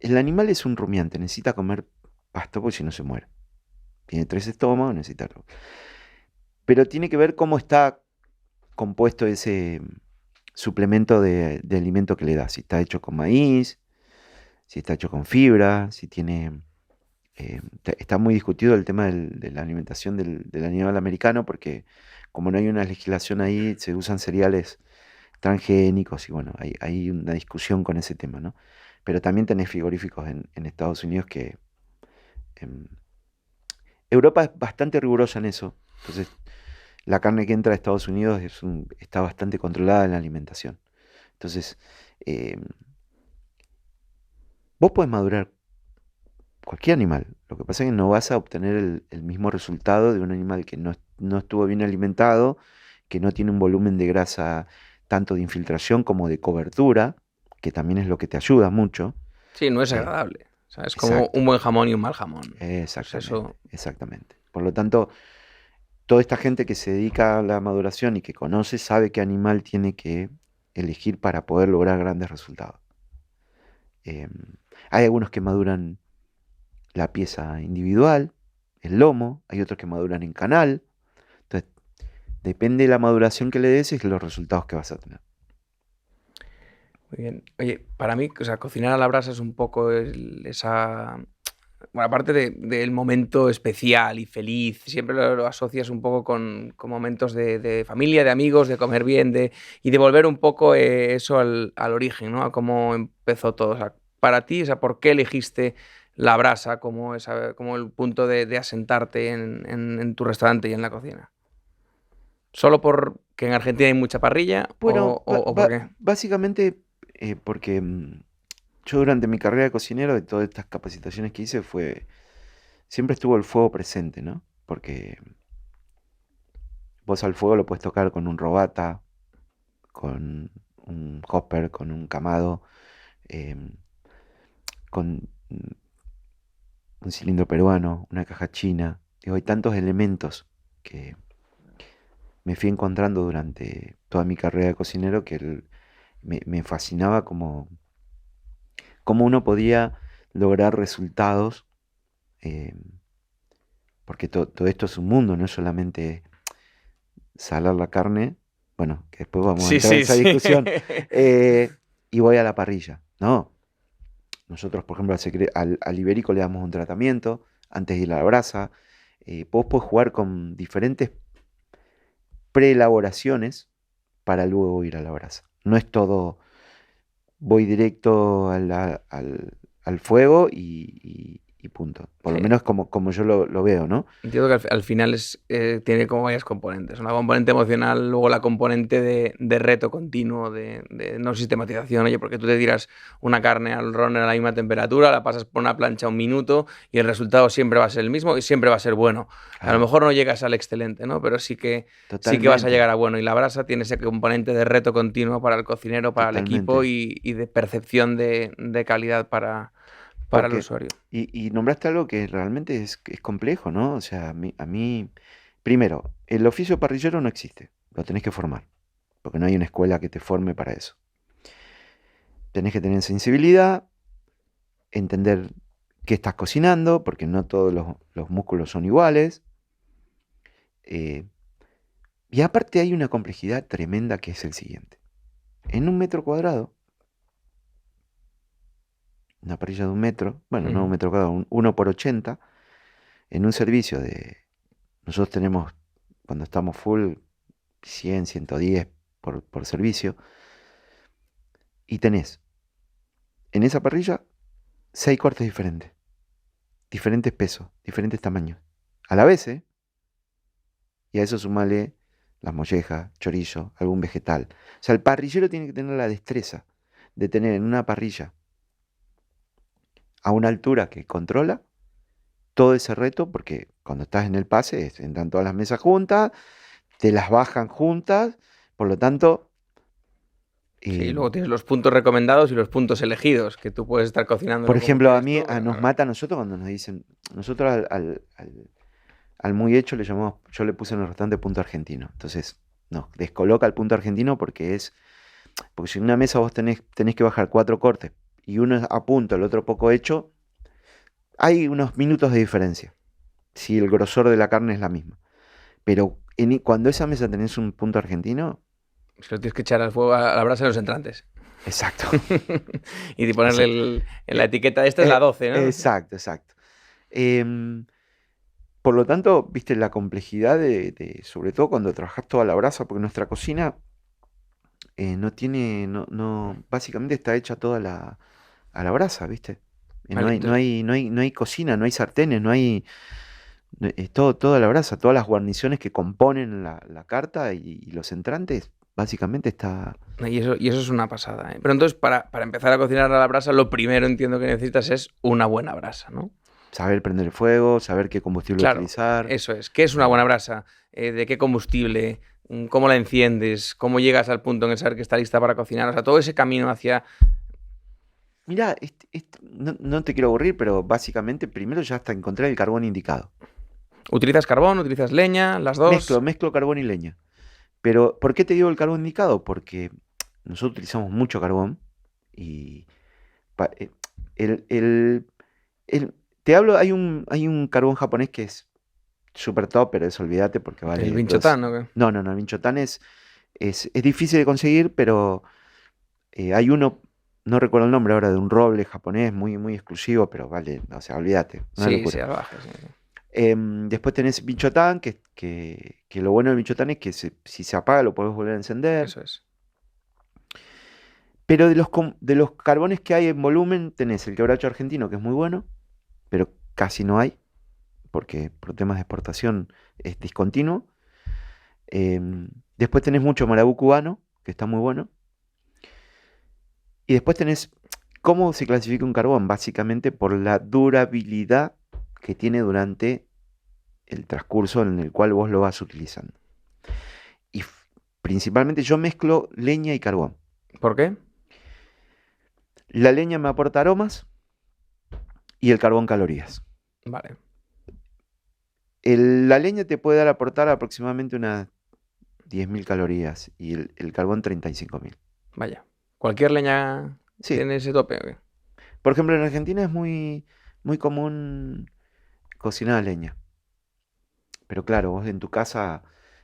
A: El animal es un rumiante, necesita comer pasto porque si no se muere. Tiene 3 estómagos, necesita algo. Pero tiene que ver cómo está compuesto ese suplemento de alimento que le da. Si está hecho con maíz, si está hecho con fibra, si tiene... está muy discutido el tema de la alimentación del animal americano porque como no hay una legislación ahí, se usan cereales transgénicos y bueno, hay una discusión con ese tema, ¿no? Pero también tenés frigoríficos en Estados Unidos que... em, Europa es bastante rigurosa en eso. Entonces, la carne que entra a Estados Unidos está bastante controlada en la alimentación. Entonces, em, vos podés madurar cualquier animal. Lo que pasa es que no vas a obtener el mismo resultado de un animal que no estuvo bien alimentado, que no tiene un volumen de grasa tanto de infiltración como de cobertura, que también es lo que te ayuda mucho.
B: Sí, no es
A: Eh,
B: agradable. O sea, es como un buen jamón y un mal jamón.
A: Exactamente,
B: Pues eso...
A: exactamente. Por lo tanto, toda esta gente que se dedica a la maduración y que conoce sabe qué animal tiene que elegir para poder lograr grandes resultados. Em, Hay algunos que maduran la pieza individual, el lomo, hay otros que maduran en canal. Entonces, depende de la maduración que le des y los resultados que vas a tener.
B: Muy bien. Oye, para mí, o sea, cocinar a la brasa es un poco esa... Bueno, aparte del momento especial y feliz, siempre lo asocias un poco con momentos de familia, de amigos, de comer bien, y de volver un poco eso al origen, ¿no? A cómo empezó todo. O sea, para ti, o sea, ¿por qué elegiste la brasa como el punto de asentarte en tu restaurante y en la cocina? ¿Solo porque en Argentina hay mucha parrilla
A: Bueno,
B: o por qué?
A: básicamente porque yo durante mi carrera de cocinero, de todas estas capacitaciones que hice, siempre estuvo el fuego presente, ¿no? Porque vos al fuego lo puedes tocar con un robata, con un hopper, con un camado, em, con un cilindro peruano, una caja china. Digo, hay tantos elementos que me fui encontrando durante toda mi carrera de cocinero que me fascinaba cómo uno podía lograr resultados, em, porque todo esto es un mundo, no es solamente salar la carne, bueno, que después vamos a
B: Sí,
A: entrar en
B: sí,
A: esa
B: sí.
A: discusión, y voy a la parrilla. No, nosotros, por ejemplo, al ibérico le damos un tratamiento antes de ir a la brasa. Vos podés jugar con diferentes preelaboraciones para luego ir a la brasa. No es todo, voy directo al fuego y punto. Por lo
B: Sí.
A: menos como yo lo veo, ¿no?
B: Entiendo que al final tiene como varias componentes. Una componente emocional, luego la componente de reto continuo, de no sistematización. Oye, porque tú te tiras una carne al runner a la misma temperatura, la pasas por una plancha un minuto y el resultado siempre va a ser el mismo y siempre va a ser bueno. A lo
A: Claro,
B: mejor no llegas al excelente, ¿no? Pero sí que vas a
A: totalmente,
B: llegar a bueno. Y la brasa tiene ese componente de reto continuo para el cocinero, para el equipo
A: totalmente.
B: y de percepción de calidad para el
A: Porque,
B: usuario.
A: y nombraste algo que realmente es complejo, ¿no? O sea, primero, el oficio parrillero no existe, lo tenés que formar, porque no hay una escuela que te forme para eso. Tenés que tener sensibilidad, entender qué estás cocinando, porque no todos los músculos son iguales. eh, y aparte hay una complejidad tremenda que es el siguiente. En un metro cuadrado, una parrilla de un metro, bueno, no un
B: Ujú.
A: metro cuadrado, 1 por 80, en un servicio nosotros tenemos, cuando estamos full, 100, 110 por servicio, y tenés en esa parrilla 6 cortes diferentes pesos, diferentes tamaños, a la vez, ¿eh? Y a eso sumale las mollejas, chorizo, algún vegetal. O sea, el parrillero tiene que tener la destreza de tener en una parrilla a una altura que controla todo ese reto, porque cuando estás en el pase, entran todas las mesas juntas, te las bajan juntas, por lo tanto,
B: Sí,
A: eh,
B: luego tienes los puntos recomendados y los puntos elegidos, que tú puedes estar
A: por
B: cocinándolo como
A: ejemplo,
B: quieres tú, pero
A: nos
B: claro.
A: mata a nosotros cuando nos dicen, nosotros al muy hecho le llamamos, yo le puse en el restaurante punto argentino. Entonces, nos descoloca el punto argentino porque si en una mesa vos tenés que bajar 4 cortes y uno es a punto, el otro poco hecho, hay unos minutos de diferencia, si el grosor de la carne es la misma. Pero cuando esa mesa tenés un punto argentino,
B: Se lo tienes que echar al fuego a la brasa en los entrantes.
A: exacto,
B: Y ponerle
A: exacto,
B: en la
A: eh,
B: etiqueta, esta es la 12, ¿no?
A: exacto, exacto. Em, por lo tanto, viste la complejidad sobre todo cuando trabajas toda la brasa, porque nuestra cocina no tiene, básicamente está hecha toda a la brasa, ¿viste? No
B: Vale,
A: hay, no
B: entonces,
A: hay, no hay, no hay cocina, no hay sartenes, es todo a la brasa, todas las guarniciones que componen la carta y los entrantes, básicamente está.
B: y eso es una pasada, ¿eh? Pero entonces, para empezar a cocinar a la brasa, lo primero entiendo que necesitas es una buena brasa, ¿no?
A: Saber prender el fuego, saber qué combustible
B: Claro,
A: utilizar.
B: eso es. ¿Qué es una buena brasa? ¿De qué combustible? ¿Cómo la enciendes? ¿Cómo llegas al punto en el saber que está lista para cocinar? O sea, todo ese camino hacia
A: Mirá, no te quiero aburrir, pero básicamente primero ya hasta encontrar el carbón indicado.
B: ¿Utilizas carbón? ¿Utilizas leña? ¿Las dos?
A: Mezclo carbón y leña. Pero, ¿por qué te digo el carbón indicado? Porque nosotros utilizamos mucho carbón y pa- eh, el, el- te hablo, hay un carbón japonés que es súper top, pero es olvídate porque
B: ¿El
A: vale
B: Binchotán o qué?
A: No, el Minchotán es difícil de conseguir, pero hay uno, no recuerdo el nombre ahora, de un roble japonés muy, muy exclusivo, pero vale, o sea, olvídate, una
B: Sí,
A: locura.
B: abajo, sí, sí.
A: Después tenés Minchotán, que lo bueno del Minchotán es que si se apaga lo podés volver a encender.
B: Eso es.
A: Pero de los carbones que hay en volumen, tenés el quebracho argentino, que es muy bueno, pero casi no hay, porque por temas de exportación es discontinuo. Después tenés mucho marabú cubano, que está muy bueno. Y después tenés cómo se clasifica un carbón, básicamente por la durabilidad que tiene durante el transcurso en el cual vos lo vas utilizando. Y principalmente yo mezclo leña y carbón.
B: ¿Por qué?
A: La leña me aporta aromas y el carbón calorías.
B: Vale.
A: La leña te puede aportar aproximadamente unas 10.000 calorías y el carbón 35.000.
B: Vaya. ¿Cualquier leña
A: Sí,
B: tiene ese tope o qué?
A: por ejemplo en Argentina es muy, muy común cocinar a leña. Pero claro, vos en tu casa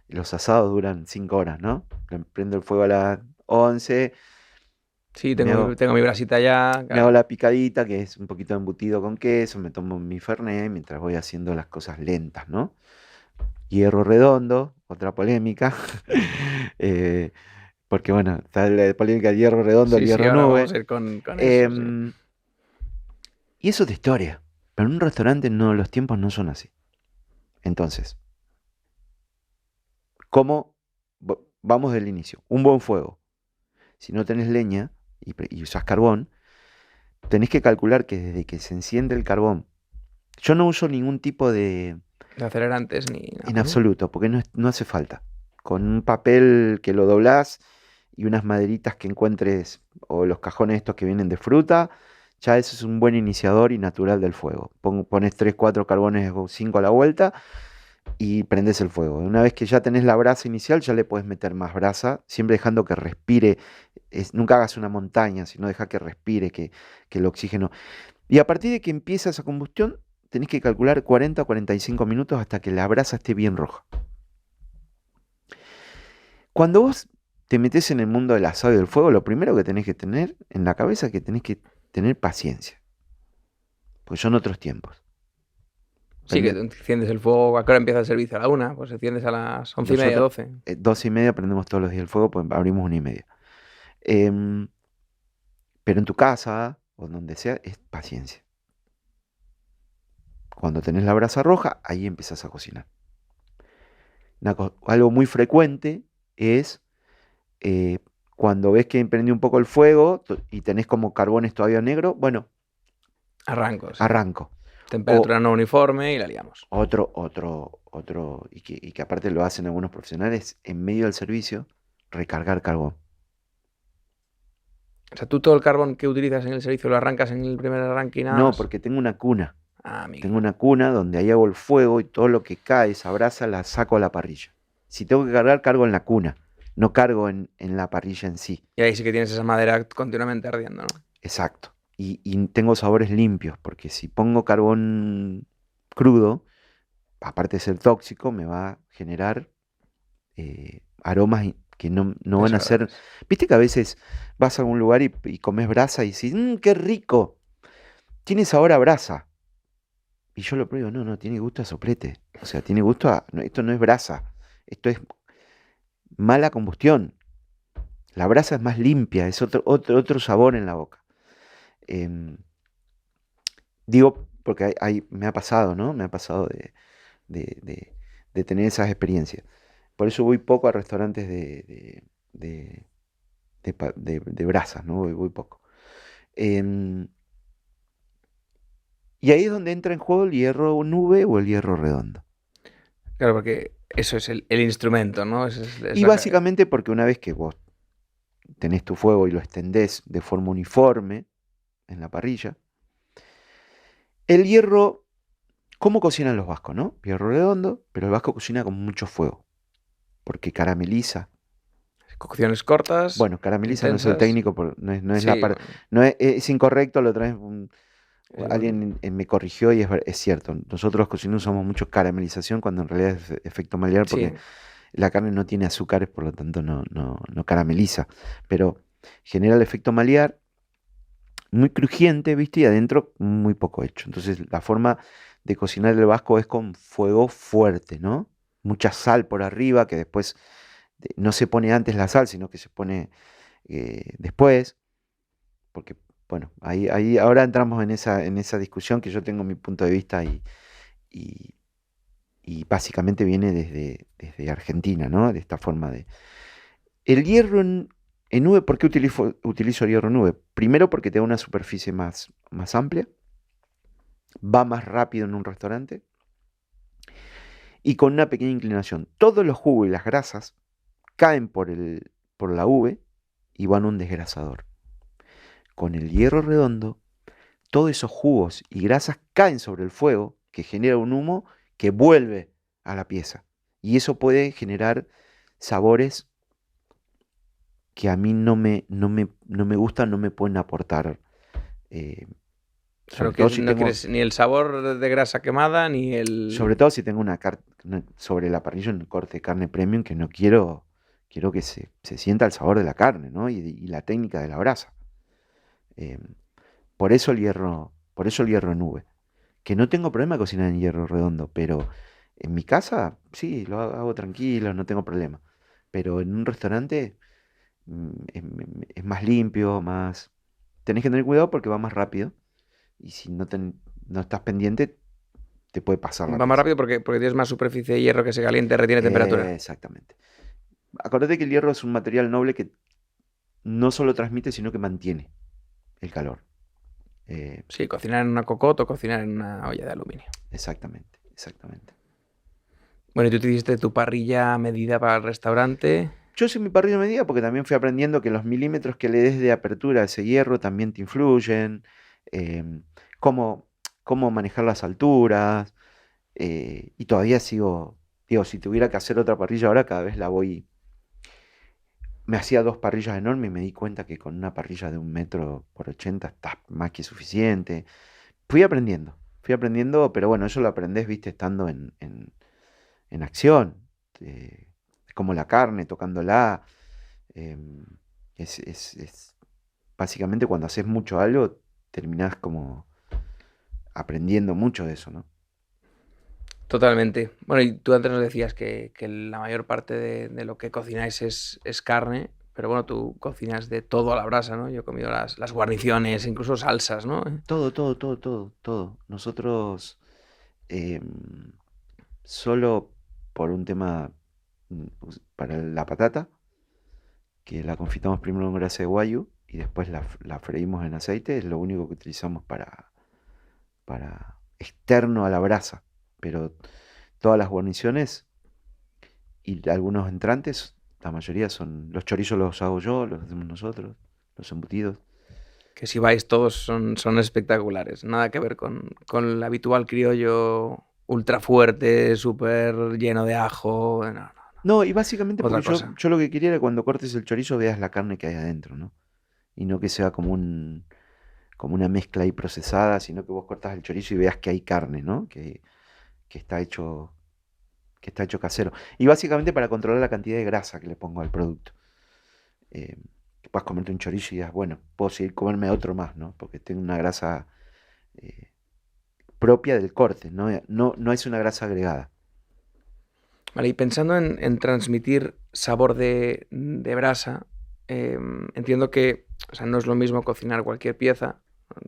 A: los asados duran 5 horas, ¿no? Prendo el fuego a las 11,
B: Sí,
A: me hago,
B: tengo mi brasita ya,
A: me hago
B: claro.
A: la picadita, que es un poquito de embutido con queso, me tomo mi fernet mientras voy haciendo las cosas lentas, ¿no? Hierro redondo, otra polémica. eh, Porque bueno, está la polémica del hierro redondo, el
B: Sí, sí,
A: hierro
B: ahora
A: nube.
B: vamos a ir con eso, sí.
A: em, y eso es de historia. Pero en un restaurante no, los tiempos no son así. Entonces, ¿cómo? Vamos del inicio. Un buen fuego. Si no tenés leña y usás carbón, tenés que calcular que desde que se enciende el carbón, yo no uso ningún tipo de,
B: De acelerantes ni
A: en
B: nada, ¿no?
A: absoluto, porque no hace falta. Con un papel que lo doblás y unas maderitas que encuentres, o los cajones estos que vienen de fruta, ya eso es un buen iniciador y natural del fuego. Pones 3 4 carbones o 5 a la vuelta y prendes el fuego. Una vez que ya tenés la brasa inicial, ya le puedes meter más brasa, siempre dejando que respire. Nunca hagas una montaña, sino deja que respire, que el oxígeno. Y a partir de que empieza esa combustión, tenés que calcular 40 o 45 minutos hasta que la brasa esté bien roja. Cuando vos te metés en el mundo del asado y del fuego, lo primero que tenés que tener en la cabeza es que tenés que tener paciencia, porque son otros tiempos.
B: Sí, que
A: Prende-
B: enciendes el fuego. ¿A qué hora empieza el servicio? ¿A la 1? Pues enciendes a las 11:30,
A: Nosotros,
B: 12.
A: 12:30 prendemos todos los días el fuego, pues abrimos 1:30. Em, pero en tu casa o donde sea, es paciencia. Cuando tenés la brasa roja, ahí empezás a cocinar. Algo muy frecuente es eh, cuando ves que prendió un poco el fuego y tenés como carbones todavía negros, bueno,
B: Arranco, sí.
A: arranco. O
B: Temperatura no uniforme y la liamos.
A: y que aparte lo hacen algunos profesionales, en medio del servicio, recargar carbón.
B: O sea, tú todo el carbón que utilizas en el servicio lo arrancas en el primer arranque y nada
A: No,
B: más.
A: porque tengo una cuna.
B: Ah,
A: Tengo
B: amigui.
A: una cuna donde ahí hago el fuego y todo lo que cae, esa brasa, la saco a la parrilla. Si tengo que cargar, cargo en la cuna. No cargo en la parrilla en sí.
B: Y ahí sí que tienes esa madera continuamente ardiendo, ¿no?
A: Exacto. Y tengo sabores limpios, porque si pongo carbón crudo, aparte de ser tóxico, me va a generar aromas que no van a ser.
B: Desagradables.
A: Viste que a veces vas a algún lugar y comes brasa y dices, qué rico, tiene sabor a brasa. Y yo lo pruebo, no, tiene gusto a soplete. O sea, tiene gusto a. Esto no es brasa, esto es mala combustión. La brasa es más limpia, es otro sabor en la boca. Em, Digo, porque me ha pasado, ¿no? Me ha pasado de- de- de tener esas experiencias. Por eso voy poco a restaurantes de, de brasas, ¿no? Voy poco. Em, y ahí es donde entra en juego el hierro nube o el hierro redondo.
B: Claro, porque eso es el instrumento, ¿no? Es
A: Y básicamente porque una vez que vos tenés tu fuego y lo extendés de forma uniforme, en la parrilla. El hierro, ¿cómo cocinan los vascos, no? Hierro redondo, pero el vasco cocina con mucho fuego, porque carameliza.
B: Cocciones cortas,
A: Bueno, carameliza no es el
B: intensas.
A: técnico, no es la
B: Sí,
A: parte,
B: bueno,
A: no es incorrecto, lo traes
B: bueno,
A: alguien me corrigió y es cierto. Nosotros los cocineros usamos mucho caramelización cuando en realidad es efecto Maillard
B: sí.
A: porque la carne no tiene azúcares, por lo tanto no carameliza. Pero genera el efecto Maillard muy crujiente, ¿viste? Y adentro muy poco hecho. Entonces la forma de cocinar el vasco es con fuego fuerte, ¿no? Mucha sal por arriba, que después no se pone antes la sal, sino que se pone después, porque, bueno, ahí ahora entramos en esa discusión que yo tengo mi punto de vista y, y básicamente viene desde Argentina, ¿no? De esta forma de... El hierro en nube, ¿por qué utilizo el hierro en nube? Primero porque te da una superficie más amplia, va más rápido en un restaurante y con una pequeña inclinación. Todos los jugos y las grasas caen por la V y van a un desgrasador. Con el hierro redondo, todos esos jugos y grasas caen sobre el fuego, que genera un humo que vuelve a la pieza. Y eso puede generar sabores que a mí no me gustan, no me pueden aportar. eh,
B: Claro
A: sobre
B: que
A: todo si
B: no
A: tengo,
B: quieres ni el sabor de grasa quemada, ni el...
A: sobre todo si tengo sobre la parrilla un corte de carne premium que no quiero que se sienta el sabor de la carne, ¿no? Y la técnica de la brasa. Eh, por eso el hierro en nube. Que no tengo problema de cocinar en hierro redondo, pero en mi casa sí, hago tranquilo, no tengo problema. Pero en un restaurante es más limpio, más... Tenés que tener cuidado porque va más rápido y si no estás pendiente te puede pasar la
B: Va más
A: pieza.
B: rápido porque tienes más superficie de hierro que se caliente, retiene temperatura.
A: Exactamente. Acordate que el hierro es un material noble que no solo transmite, sino que mantiene el calor. Eh,
B: Sí, cocinar en una cocotte o cocinar en una olla de aluminio.
A: exactamente, exactamente.
B: Bueno, y tú te hiciste tu parrilla a medida para el restaurante.
A: Yo soy mi parrilla medida porque también fui aprendiendo que los milímetros que le des de apertura a ese hierro también te influyen, em, cómo, cómo manejar las alturas, y todavía sigo, digo, si tuviera que hacer otra parrilla ahora, cada vez la voy, me hacía dos parrillas enormes y me di cuenta que con una parrilla de 1 metro por 80 está más que suficiente. Fui aprendiendo, pero bueno, eso lo aprendés, viste, estando en acción, como la carne, tocándola. em, es básicamente cuando haces mucho algo, terminás como aprendiendo mucho de eso, ¿no?
B: Totalmente. Bueno, y tú antes nos decías que la mayor parte de lo que cocináis es carne, pero bueno, tú cocinas de todo a la brasa, ¿no? Yo he comido las guarniciones, incluso salsas, ¿no?
A: Todo. Nosotros, em, solo por un tema para la patata, que la confitamos primero en grasa de guayu y después la freímos en aceite, es lo único que utilizamos para externo a la brasa. Pero todas las guarniciones y algunos entrantes, la mayoría son, los chorizos los hago yo, los hacemos nosotros, los embutidos.
B: Que si vais todos son espectaculares. Nada que ver con el habitual criollo ultra fuerte, súper lleno de ajo. No, no,
A: No, y básicamente porque
B: otra cosa.
A: yo lo que quería era cuando cortes el chorizo veas la carne que hay adentro, ¿no? Y no que sea como una mezcla ahí procesada, sino que vos cortas el chorizo y veas que hay carne, ¿no? Que está hecho, que está hecho casero. Y básicamente para controlar la cantidad de grasa que le pongo al producto. Eh, que puedas comerte un chorizo y digas, bueno, puedo seguir comerme otro más, ¿no? Porque tengo una grasa eh, propia del corte, ¿no? No es una grasa agregada.
B: Vale, y pensando en transmitir sabor de brasa, entiendo que, o sea, no es lo mismo cocinar cualquier pieza.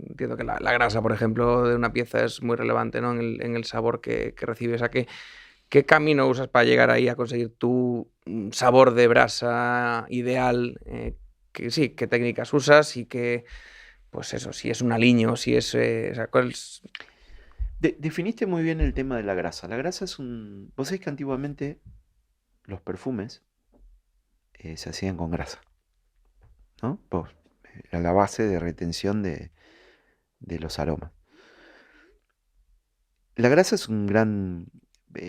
B: Entiendo que la grasa, por ejemplo, de una pieza es muy relevante, ¿no? En el sabor que recibe. O sea, ¿qué camino usas para llegar ahí a conseguir tu sabor de brasa ideal? Que sí, ¿qué técnicas usas? Y que, pues eso, si es un aliño, si es... o sea, ¿cuál es?
A: Definiste muy bien el tema de la grasa. La grasa es un... Vos sabés que antiguamente los perfumes se hacían con grasa, ¿no? Era la base de retención de los aromas. La grasa es un gran,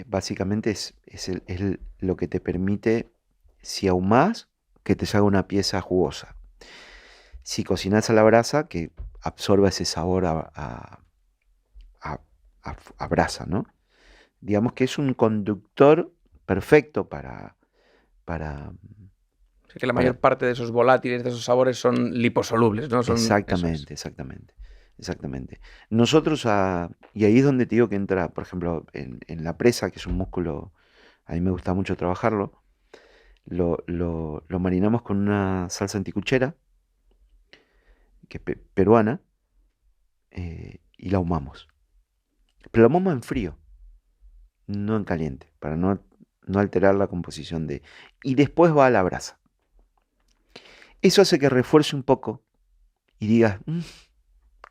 A: básicamente es lo que te permite, si ahumás, que te salga una pieza jugosa. Si cocinas a la brasa, que absorba ese sabor a- a brasa, ¿no? Digamos que es un conductor perfecto para,
B: Así que la
A: para
B: mayor parte de esos volátiles, de esos sabores, son liposolubles, ¿no? Son, eso es.
A: exactamente, exactamente, exactamente. Nosotros, y ahí es donde te digo que entra, por ejemplo, en la presa, que es un músculo, a mí me gusta mucho trabajarlo, lo marinamos con una salsa anticuchera, que es peruana, y la ahumamos. Pero la ahumamos en frío, no en caliente, para no alterar la composición de... Y después va a la brasa. Eso hace que refuerce un poco y digas,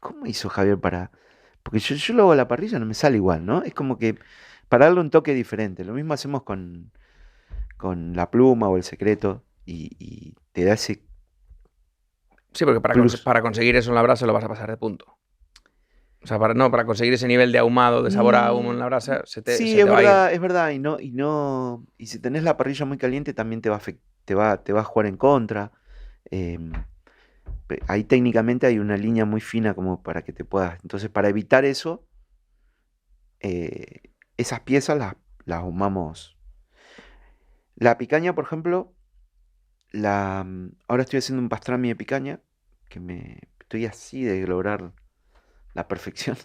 A: ¿cómo hizo Javier para...? Porque yo lo hago a la parrilla, no me sale igual, ¿no? Es como que para darle un toque diferente. Lo mismo hacemos con la pluma o el secreto y te da ese
B: Sí, porque
A: plus.
B: para conseguir eso en la brasa lo vas a pasar de punto. O sea, para conseguir ese nivel de ahumado, de sabor a humo
A: Mm,
B: en la brasa,
A: sí,
B: se te va a ir.
A: es verdad, y si tenés la parrilla muy caliente también te va a jugar en contra. Em, Ahí técnicamente hay una línea muy fina como para que te puedas. Entonces, para evitar eso, eh, esas piezas las ahumamos. La picaña, por ejemplo, ahora estoy haciendo un pastrami de picaña, que estoy así de lograr la perfección.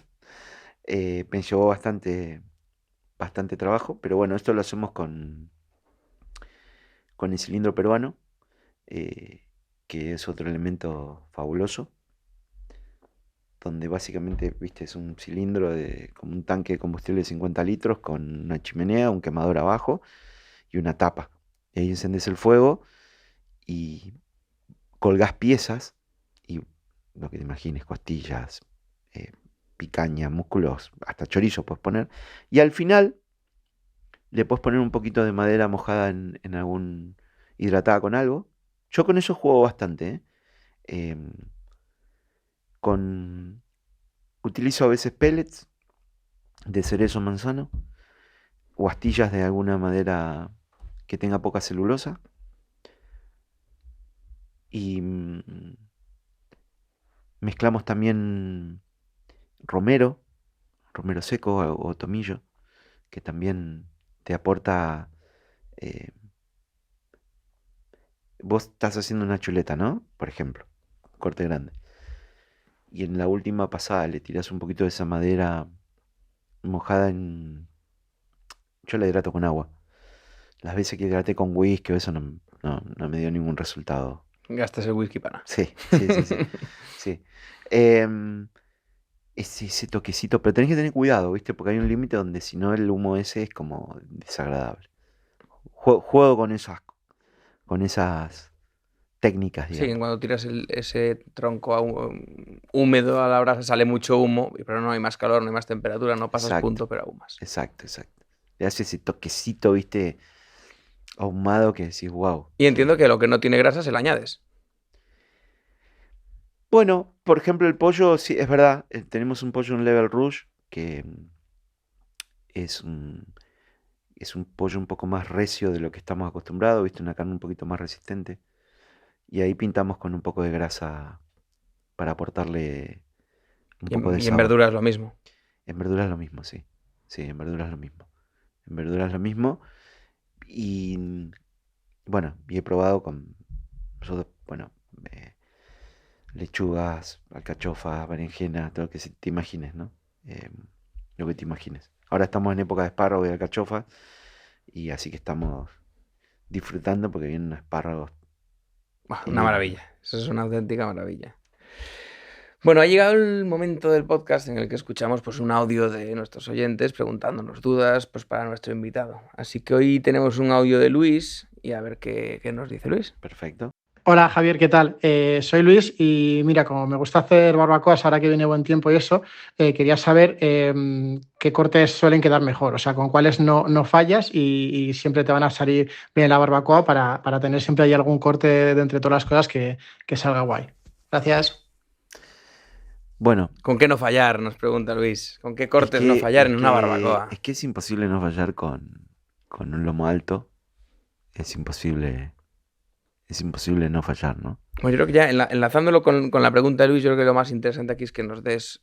A: Me llevó bastante trabajo, pero bueno, esto lo hacemos con el cilindro peruano, eh, que es otro elemento fabuloso, donde básicamente, viste, es un cilindro como un tanque de combustible de 50 litros con una chimenea, un quemador abajo y una tapa. Y ahí encendes el fuego y colgás piezas y lo que te imagines, costillas, eh, picaña, músculos, hasta chorizo puedes poner. Y al final le puedes poner un poquito de madera mojada en algún, hidratada con algo. Yo con eso juego bastante, ¿eh? Em, con, Utilizo a veces pellets de cerezo manzano o astillas de alguna madera que tenga poca celulosa. Y mezclamos también romero, romero seco o tomillo, que también te aporta. eh, Vos estás haciendo una chuleta, ¿no? Por ejemplo, corte grande. Y en la última pasada le tiras un poquito de esa madera mojada en... Yo la hidrato con agua. Las veces que hidraté con whisky o eso no me dio ningún resultado.
B: Gastas el whisky para nada.
A: Sí, sí, sí, sí. Sí. Em, ese toquecito, pero tenés que tener cuidado, ¿viste? Porque hay un límite donde si no el humo ese es como desagradable. Juego con esas técnicas,
B: Sí,
A: digamos.
B: cuando tiras ese tronco húmedo a la brasa sale mucho humo, pero no hay más calor, no hay más temperatura, no pasas
A: Exacto,
B: punto, pero ahumas.
A: exacto, exacto. Le hace ese toquecito, ¿viste? Ahumado que decís, wow.
B: Y entiendo que lo que no tiene grasa se le añades.
A: Bueno, por ejemplo, el pollo, sí, es verdad. Tenemos un pollo en Level Rouge que es un pollo un poco más recio de lo que estamos acostumbrados, ¿viste? Una carne un poquito más resistente. Y ahí pintamos con un poco de grasa para aportarle un
B: Y
A: poco de
B: y en
A: sabor.
B: verduras lo mismo.
A: En verduras lo mismo, sí. Sí, en verduras lo mismo. En verduras lo mismo. Y bueno, y he probado con nosotros, bueno, lechugas, alcachofas, berenjenas, todo lo que te imagines, ¿no? Eh, lo que te imagines. Ahora estamos en época de espárragos y de alcachofas, y así que estamos disfrutando porque vienen espárragos
B: Buah, una
A: divinos.
B: maravilla. Eso es una auténtica maravilla. Bueno, ha llegado el momento del podcast en el que escuchamos pues, un audio de nuestros oyentes preguntándonos dudas pues, para nuestro invitado. Así que hoy tenemos un audio de Luis y a ver qué nos dice Luis.
A: Perfecto.
C: Hola Javier, ¿qué tal? Soy Luis y mira, como me gusta hacer barbacoas ahora que viene buen tiempo y eso, quería saber qué cortes suelen quedar mejor, o sea, con cuáles no fallas y siempre te van a salir bien la barbacoa para tener siempre ahí algún corte de entre todas las cosas que salga guay. Gracias.
A: Bueno,
B: ¿Con qué no fallar? Nos pregunta Luis. ¿Con qué
A: es
B: cortes no
A: que,
B: fallar en una barbacoa?
A: es imposible no fallar con un lomo alto. Es imposible no fallar, ¿no?
B: Bueno, yo creo que ya enlazándolo con la pregunta de Luis, yo creo que lo más interesante aquí es que nos des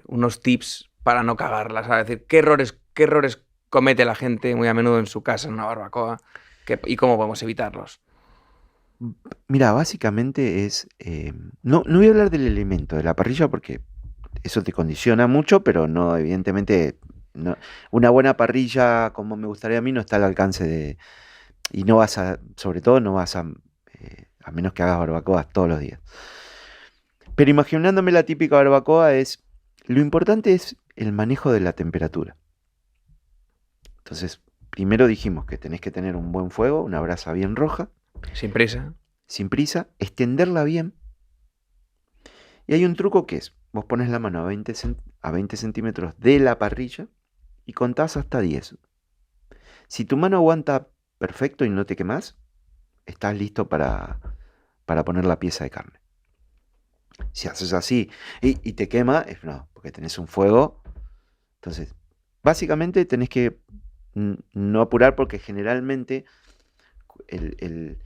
B: unos tips para no cagarlas. Es decir, qué errores comete la gente muy a menudo en su casa, en una barbacoa, y cómo podemos evitarlos.
A: Mira, básicamente es... no voy a hablar del elemento de la parrilla porque eso te condiciona mucho, pero no, evidentemente, no, una buena parrilla como me gustaría a mí no está al alcance de... Y no vas a, sobre todo no vas a menos que hagas barbacoas todos los días. Pero imaginándome la típica barbacoa lo importante es el manejo de la temperatura. Entonces, primero dijimos que tenés que tener un buen fuego, una brasa bien roja,
B: Sin prisa.
A: sin prisa, extenderla bien. Y hay un truco que es, vos pones la mano a 20 centímetros de la parrilla y contás hasta 10. Si tu mano aguanta perfecto y no te quemás, estás listo para poner la pieza de carne. Si haces así y te quema, no, porque tenés un fuego. Entonces, básicamente tenés que no apurar porque generalmente el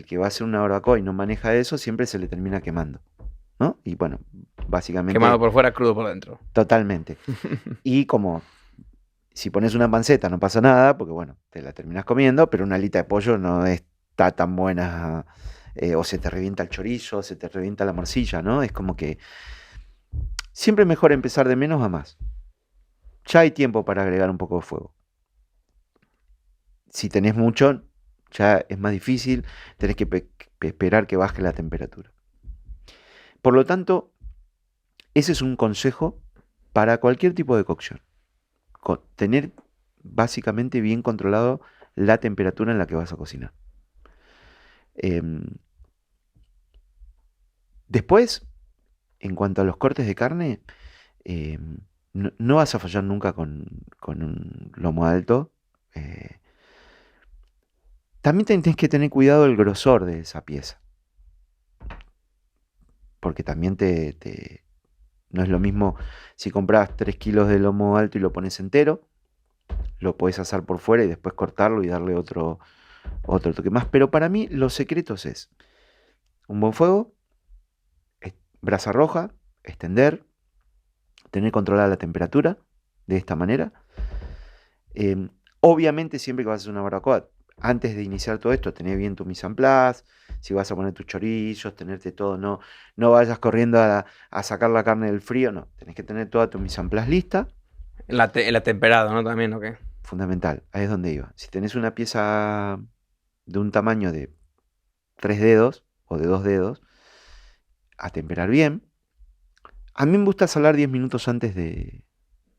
A: que va a hacer una barbacoa y no maneja eso, siempre se le termina quemando, ¿no? Y bueno, básicamente...
B: Quemado por fuera, crudo por dentro.
A: Totalmente. Y como si pones una panceta no pasa nada, porque bueno, te la terminas comiendo, pero una alita de pollo no está tan buena, o se te revienta el chorizo, se te revienta la morcilla, ¿no? Es como que siempre es mejor empezar de menos a más. Ya hay tiempo para agregar un poco de fuego. Si tenés mucho, ya es más difícil, tenés que esperar que baje la temperatura. Por lo tanto, ese es un consejo para cualquier tipo de cocción. Tener básicamente bien controlado la temperatura en la que vas a cocinar. Después, en cuanto a los cortes de carne, no vas a fallar nunca con un lomo alto. También tenés que tener cuidado del grosor de esa pieza. Porque también no es lo mismo si compras 3 kilos de lomo alto y lo pones entero, lo podés asar por fuera y después cortarlo y darle otro toque más. Pero para mí los secretos es un buen fuego, brasa roja, extender, tener controlada la temperatura de esta manera. Obviamente siempre que vas a hacer una barbacoa, antes de iniciar todo esto, tener bien tu mise en place, si vas a poner tus chorizos, tenerte todo, no vayas corriendo a sacar la carne del frío, no, tenés que tener toda tu mise en place lista.
B: El atemperado, ¿no? También, ¿o qué?
A: Fundamental, ahí es donde iba. Si tenés una pieza de un tamaño de 3 dedos o de 2 dedos, atemperar bien. A mí me gusta salar 10 minutos antes de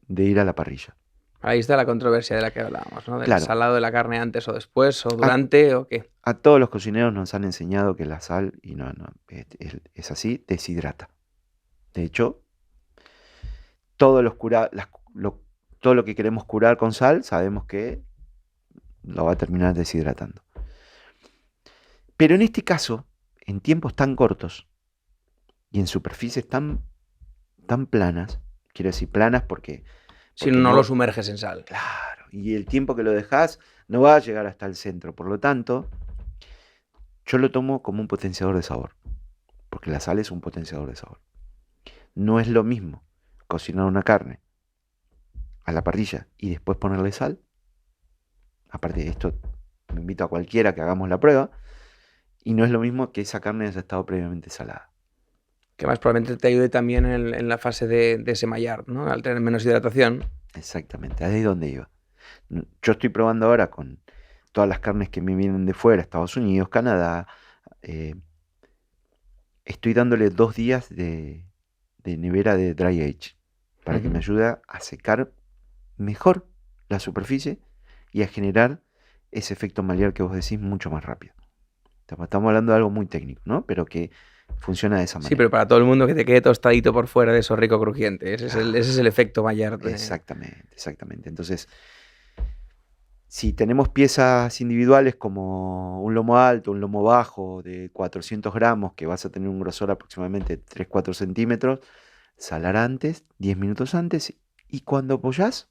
A: ir a la parrilla.
B: Ahí está la controversia de la que hablábamos, ¿no? Del
A: Claro.
B: salado de la carne antes o después, o durante, o qué.
A: A todos los cocineros nos han enseñado que la sal, y no, es así, deshidrata. De hecho, todo lo que queremos curar con sal, sabemos que lo va a terminar deshidratando. Pero en este caso, en tiempos tan cortos y en superficies tan planas, quiero decir planas porque
B: Si no lo sumerges en sal.
A: Claro, y el tiempo que lo dejas no va a llegar hasta el centro. Por lo tanto, yo lo tomo como un potenciador de sabor, porque la sal es un potenciador de sabor. No es lo mismo cocinar una carne a la parrilla y después ponerle sal. Aparte de esto, me invito a cualquiera que hagamos la prueba. Y no es lo mismo que esa carne haya estado previamente salada.
B: Que más probablemente te ayude también en la fase de semallar, ¿no? Al tener menos hidratación.
A: Exactamente, ahí es donde iba. Yo estoy probando ahora con todas las carnes que me vienen de fuera, Estados Unidos, Canadá. Estoy dándole 2 días de nevera de dry age para que me ayude a secar mejor la superficie y a generar ese efecto maillard que vos decís mucho más rápido. Estamos hablando de algo muy técnico, ¿no? Pero que funciona de esa manera.
B: Sí, pero para todo el mundo que te quede tostadito por fuera de eso rico crujiente. Ese es el efecto Maillard.
A: Exactamente. Entonces, si tenemos piezas individuales como un lomo alto, un lomo bajo de 400 gramos, que vas a tener un grosor aproximadamente 3-4 centímetros, salar antes, 10 minutos antes, y cuando apoyás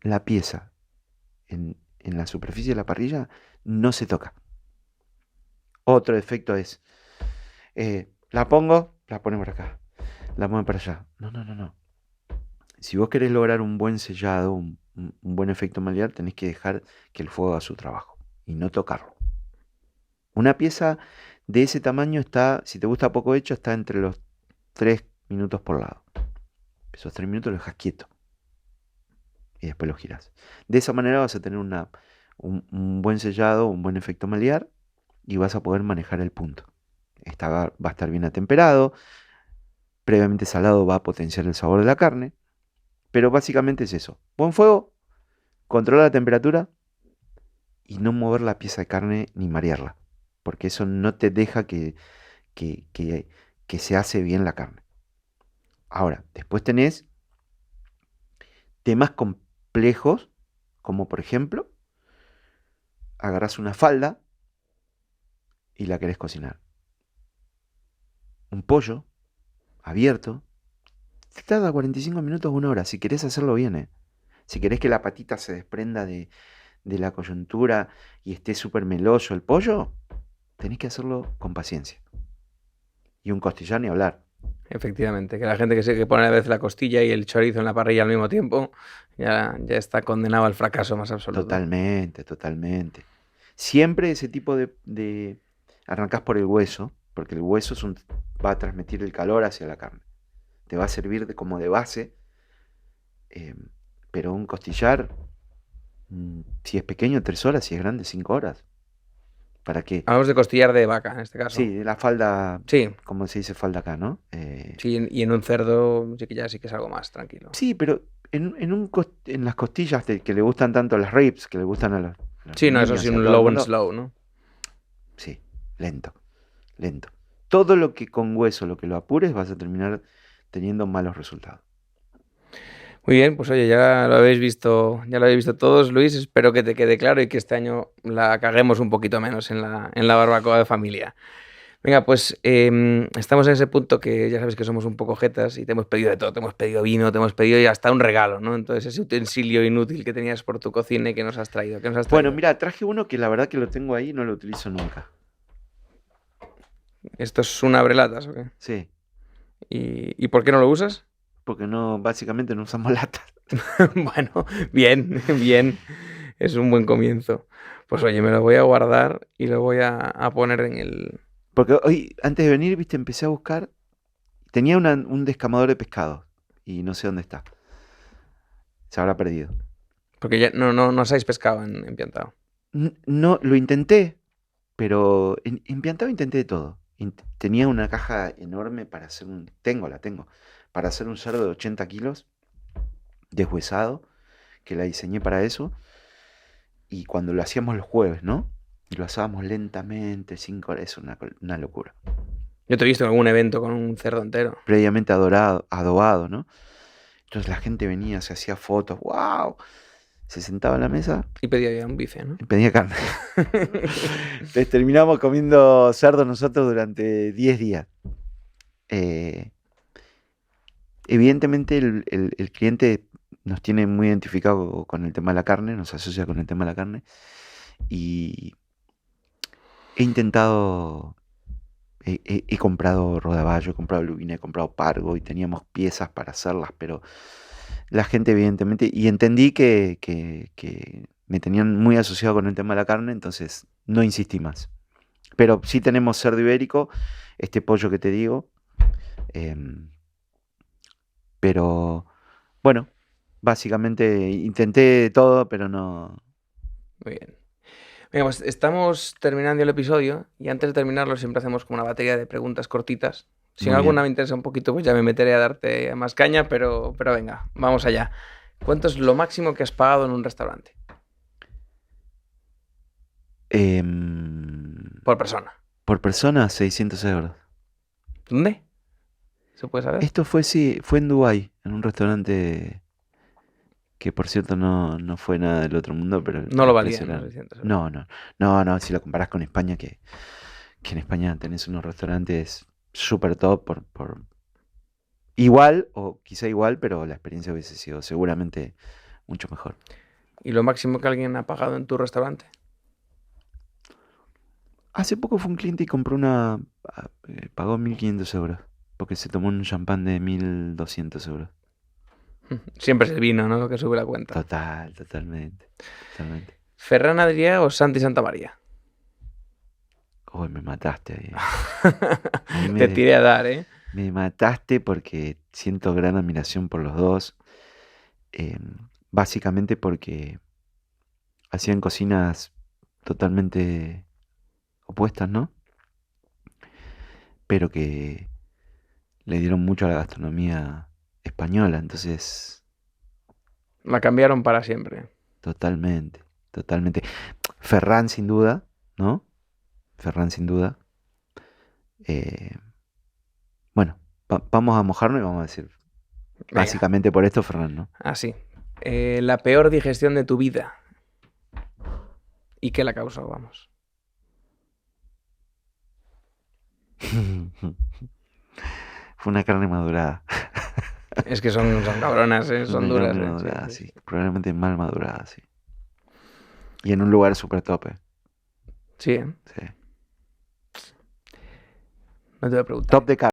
A: la pieza en la superficie de la parrilla, no se toca. Otro efecto es, la ponemos acá, la pongo para allá. No. Si vos querés lograr un buen sellado, un buen efecto malear, tenés que dejar que el fuego haga su trabajo y no tocarlo. Una pieza de ese tamaño está, si te gusta poco hecho, está entre los 3 minutos por lado. Esos 3 minutos los dejas quieto y después los girás. De esa manera vas a tener un buen sellado, un buen efecto malear y vas a poder manejar el punto. Va a estar bien atemperado, previamente salado va a potenciar el sabor de la carne, pero básicamente es eso. Buen fuego, controla la temperatura y no mover la pieza de carne ni marearla, porque eso no te deja que se hace bien la carne. Ahora, después tenés temas complejos, como por ejemplo, agarrás una falda y la querés cocinar. Un pollo abierto te tarda 45 minutos, 1 hora, si querés hacerlo bien. Si querés que la patita se desprenda de la coyuntura y esté súper meloso el pollo, tenés que hacerlo con paciencia. Y un costillar ni hablar.
B: Efectivamente, que la gente que pone a veces la costilla y el chorizo en la parrilla al mismo tiempo, ya está condenado al fracaso más absoluto.
A: Totalmente. Siempre ese tipo de arrancás por el hueso, porque el hueso va a transmitir el calor hacia la carne. Te va a servir como de base, pero un costillar, si es pequeño, 3 horas, si es grande, 5 horas. ¿Para qué?
B: Hablamos de costillar de vaca, en este caso.
A: Sí, de la falda,
B: Sí.
A: como se dice falda acá, ¿no?
B: Sí, y en un cerdo sí que es algo más tranquilo.
A: Sí, pero en las costillas que le gustan tanto las ribs, que le gustan a los
B: Sí, no, eso
A: niños
B: sí,
A: y a
B: un
A: todo el
B: low and
A: mundo,
B: slow, ¿no?
A: sí, lento. Todo lo que con hueso, lo que lo apures, vas a terminar teniendo malos resultados.
B: Muy bien, pues oye, ya lo habéis visto todos, Luis. Espero que te quede claro y que este año la caguemos un poquito menos en la barbacoa de familia. Venga, pues estamos en ese punto que ya sabes que somos un poco jetas y te hemos pedido de todo. Te hemos pedido vino, te hemos pedido y hasta un regalo, ¿no? Entonces ese utensilio inútil que tenías por tu cocina y que nos has traído. ¿Qué nos has traído?
A: Bueno, mira, traje uno que la verdad que lo tengo ahí y no lo utilizo nunca.
B: ¿Esto es un abrelatas o qué?
A: Sí,
B: ¿Y por qué no lo usas?
A: porque básicamente no usamos latas.
B: Bueno, bien. Es un buen comienzo. Pues oye, me lo voy a guardar y lo voy a poner en el...
A: Porque hoy, antes de venir, viste, empecé a buscar. Tenía un descamador de pescado y no sé dónde está. Se habrá perdido.
B: Porque ya no os habéis pescado en Piantao.
A: No, lo intenté, pero en Piantao intenté de todo. Tenía una caja enorme para hacer para hacer un cerdo de 80 kilos, deshuesado, que la diseñé para eso. Y cuando lo hacíamos los jueves, ¿no? Y lo asábamos lentamente, 5 horas, es una locura.
B: Yo te he visto en algún evento con un cerdo entero.
A: Previamente adobado, ¿no? Entonces la gente venía, se hacía fotos, ¡wow! Se sentaba en la mesa
B: Y pedía ya un bife, ¿no?
A: y pedía carne. Entonces terminamos comiendo cerdo nosotros durante 10 días. Evidentemente el cliente nos tiene muy identificado con el tema de la carne, nos asocia con el tema de la carne. Y he intentado, he comprado rodaballo, he comprado lubina, he comprado pargo y teníamos piezas para hacerlas, pero la gente evidentemente, y entendí que me tenían muy asociado con el tema de la carne, entonces no insistí más. Pero sí tenemos cerdo ibérico, este pollo que te digo, pero bueno, básicamente intenté todo, pero no...
B: Muy bien. Venga, pues estamos terminando el episodio y antes de terminarlo siempre hacemos como una batería de preguntas cortitas. Si en
A: Muy
B: alguna
A: bien.
B: me interesa un poquito, pues ya me meteré a darte más caña, pero venga, vamos allá. ¿Cuánto es lo máximo que has pagado en un restaurante? Por persona.
A: Por persona, 600 euros.
B: ¿Dónde? ¿Se puede saber?
A: Esto fue en Dubái, en un restaurante que por cierto no fue nada del otro mundo, pero
B: No lo
A: el
B: valía,
A: precio
B: ¿no?
A: era-
B: 600 euros.
A: No, si lo comparás con España, que en España tenés unos restaurantes súper top igual, o quizá igual, pero la experiencia hubiese sido seguramente mucho mejor.
B: ¿Y lo máximo que alguien ha pagado en tu restaurante?
A: Hace poco fue un cliente y compró pagó 1.500 euros, porque se tomó un champán de 1.200 euros.
B: Siempre es el vino, ¿no? Lo que sube la cuenta.
A: Totalmente.
B: ¿Ferran Adrià o Santi Santamaría?
A: Uy, me mataste ahí.
B: Te tiré a dar, ¿eh?
A: Me mataste porque siento gran admiración por los dos. Básicamente porque hacían cocinas totalmente opuestas, ¿no? Pero que le dieron mucho a la gastronomía española, entonces
B: La cambiaron para siempre.
A: totalmente. Ferran sin duda, ¿no? Ferran sin duda. Bueno, vamos a mojarnos y vamos a decir,
B: Venga,
A: básicamente por esto Ferran, ¿no?
B: así. La peor digestión de tu vida. ¿Y qué la causó? Vamos.
A: Fue una carne madurada.
B: Es que son cabronas, ¿eh? Son
A: Una
B: duras,
A: carne
B: ¿eh?
A: madurada,
B: Sí.
A: sí. Probablemente mal madurada, sí. Y en un lugar súper top, ¿eh?
B: Sí, ¿eh?
A: Sí.
B: No te voy a preguntar.
A: Top de carne.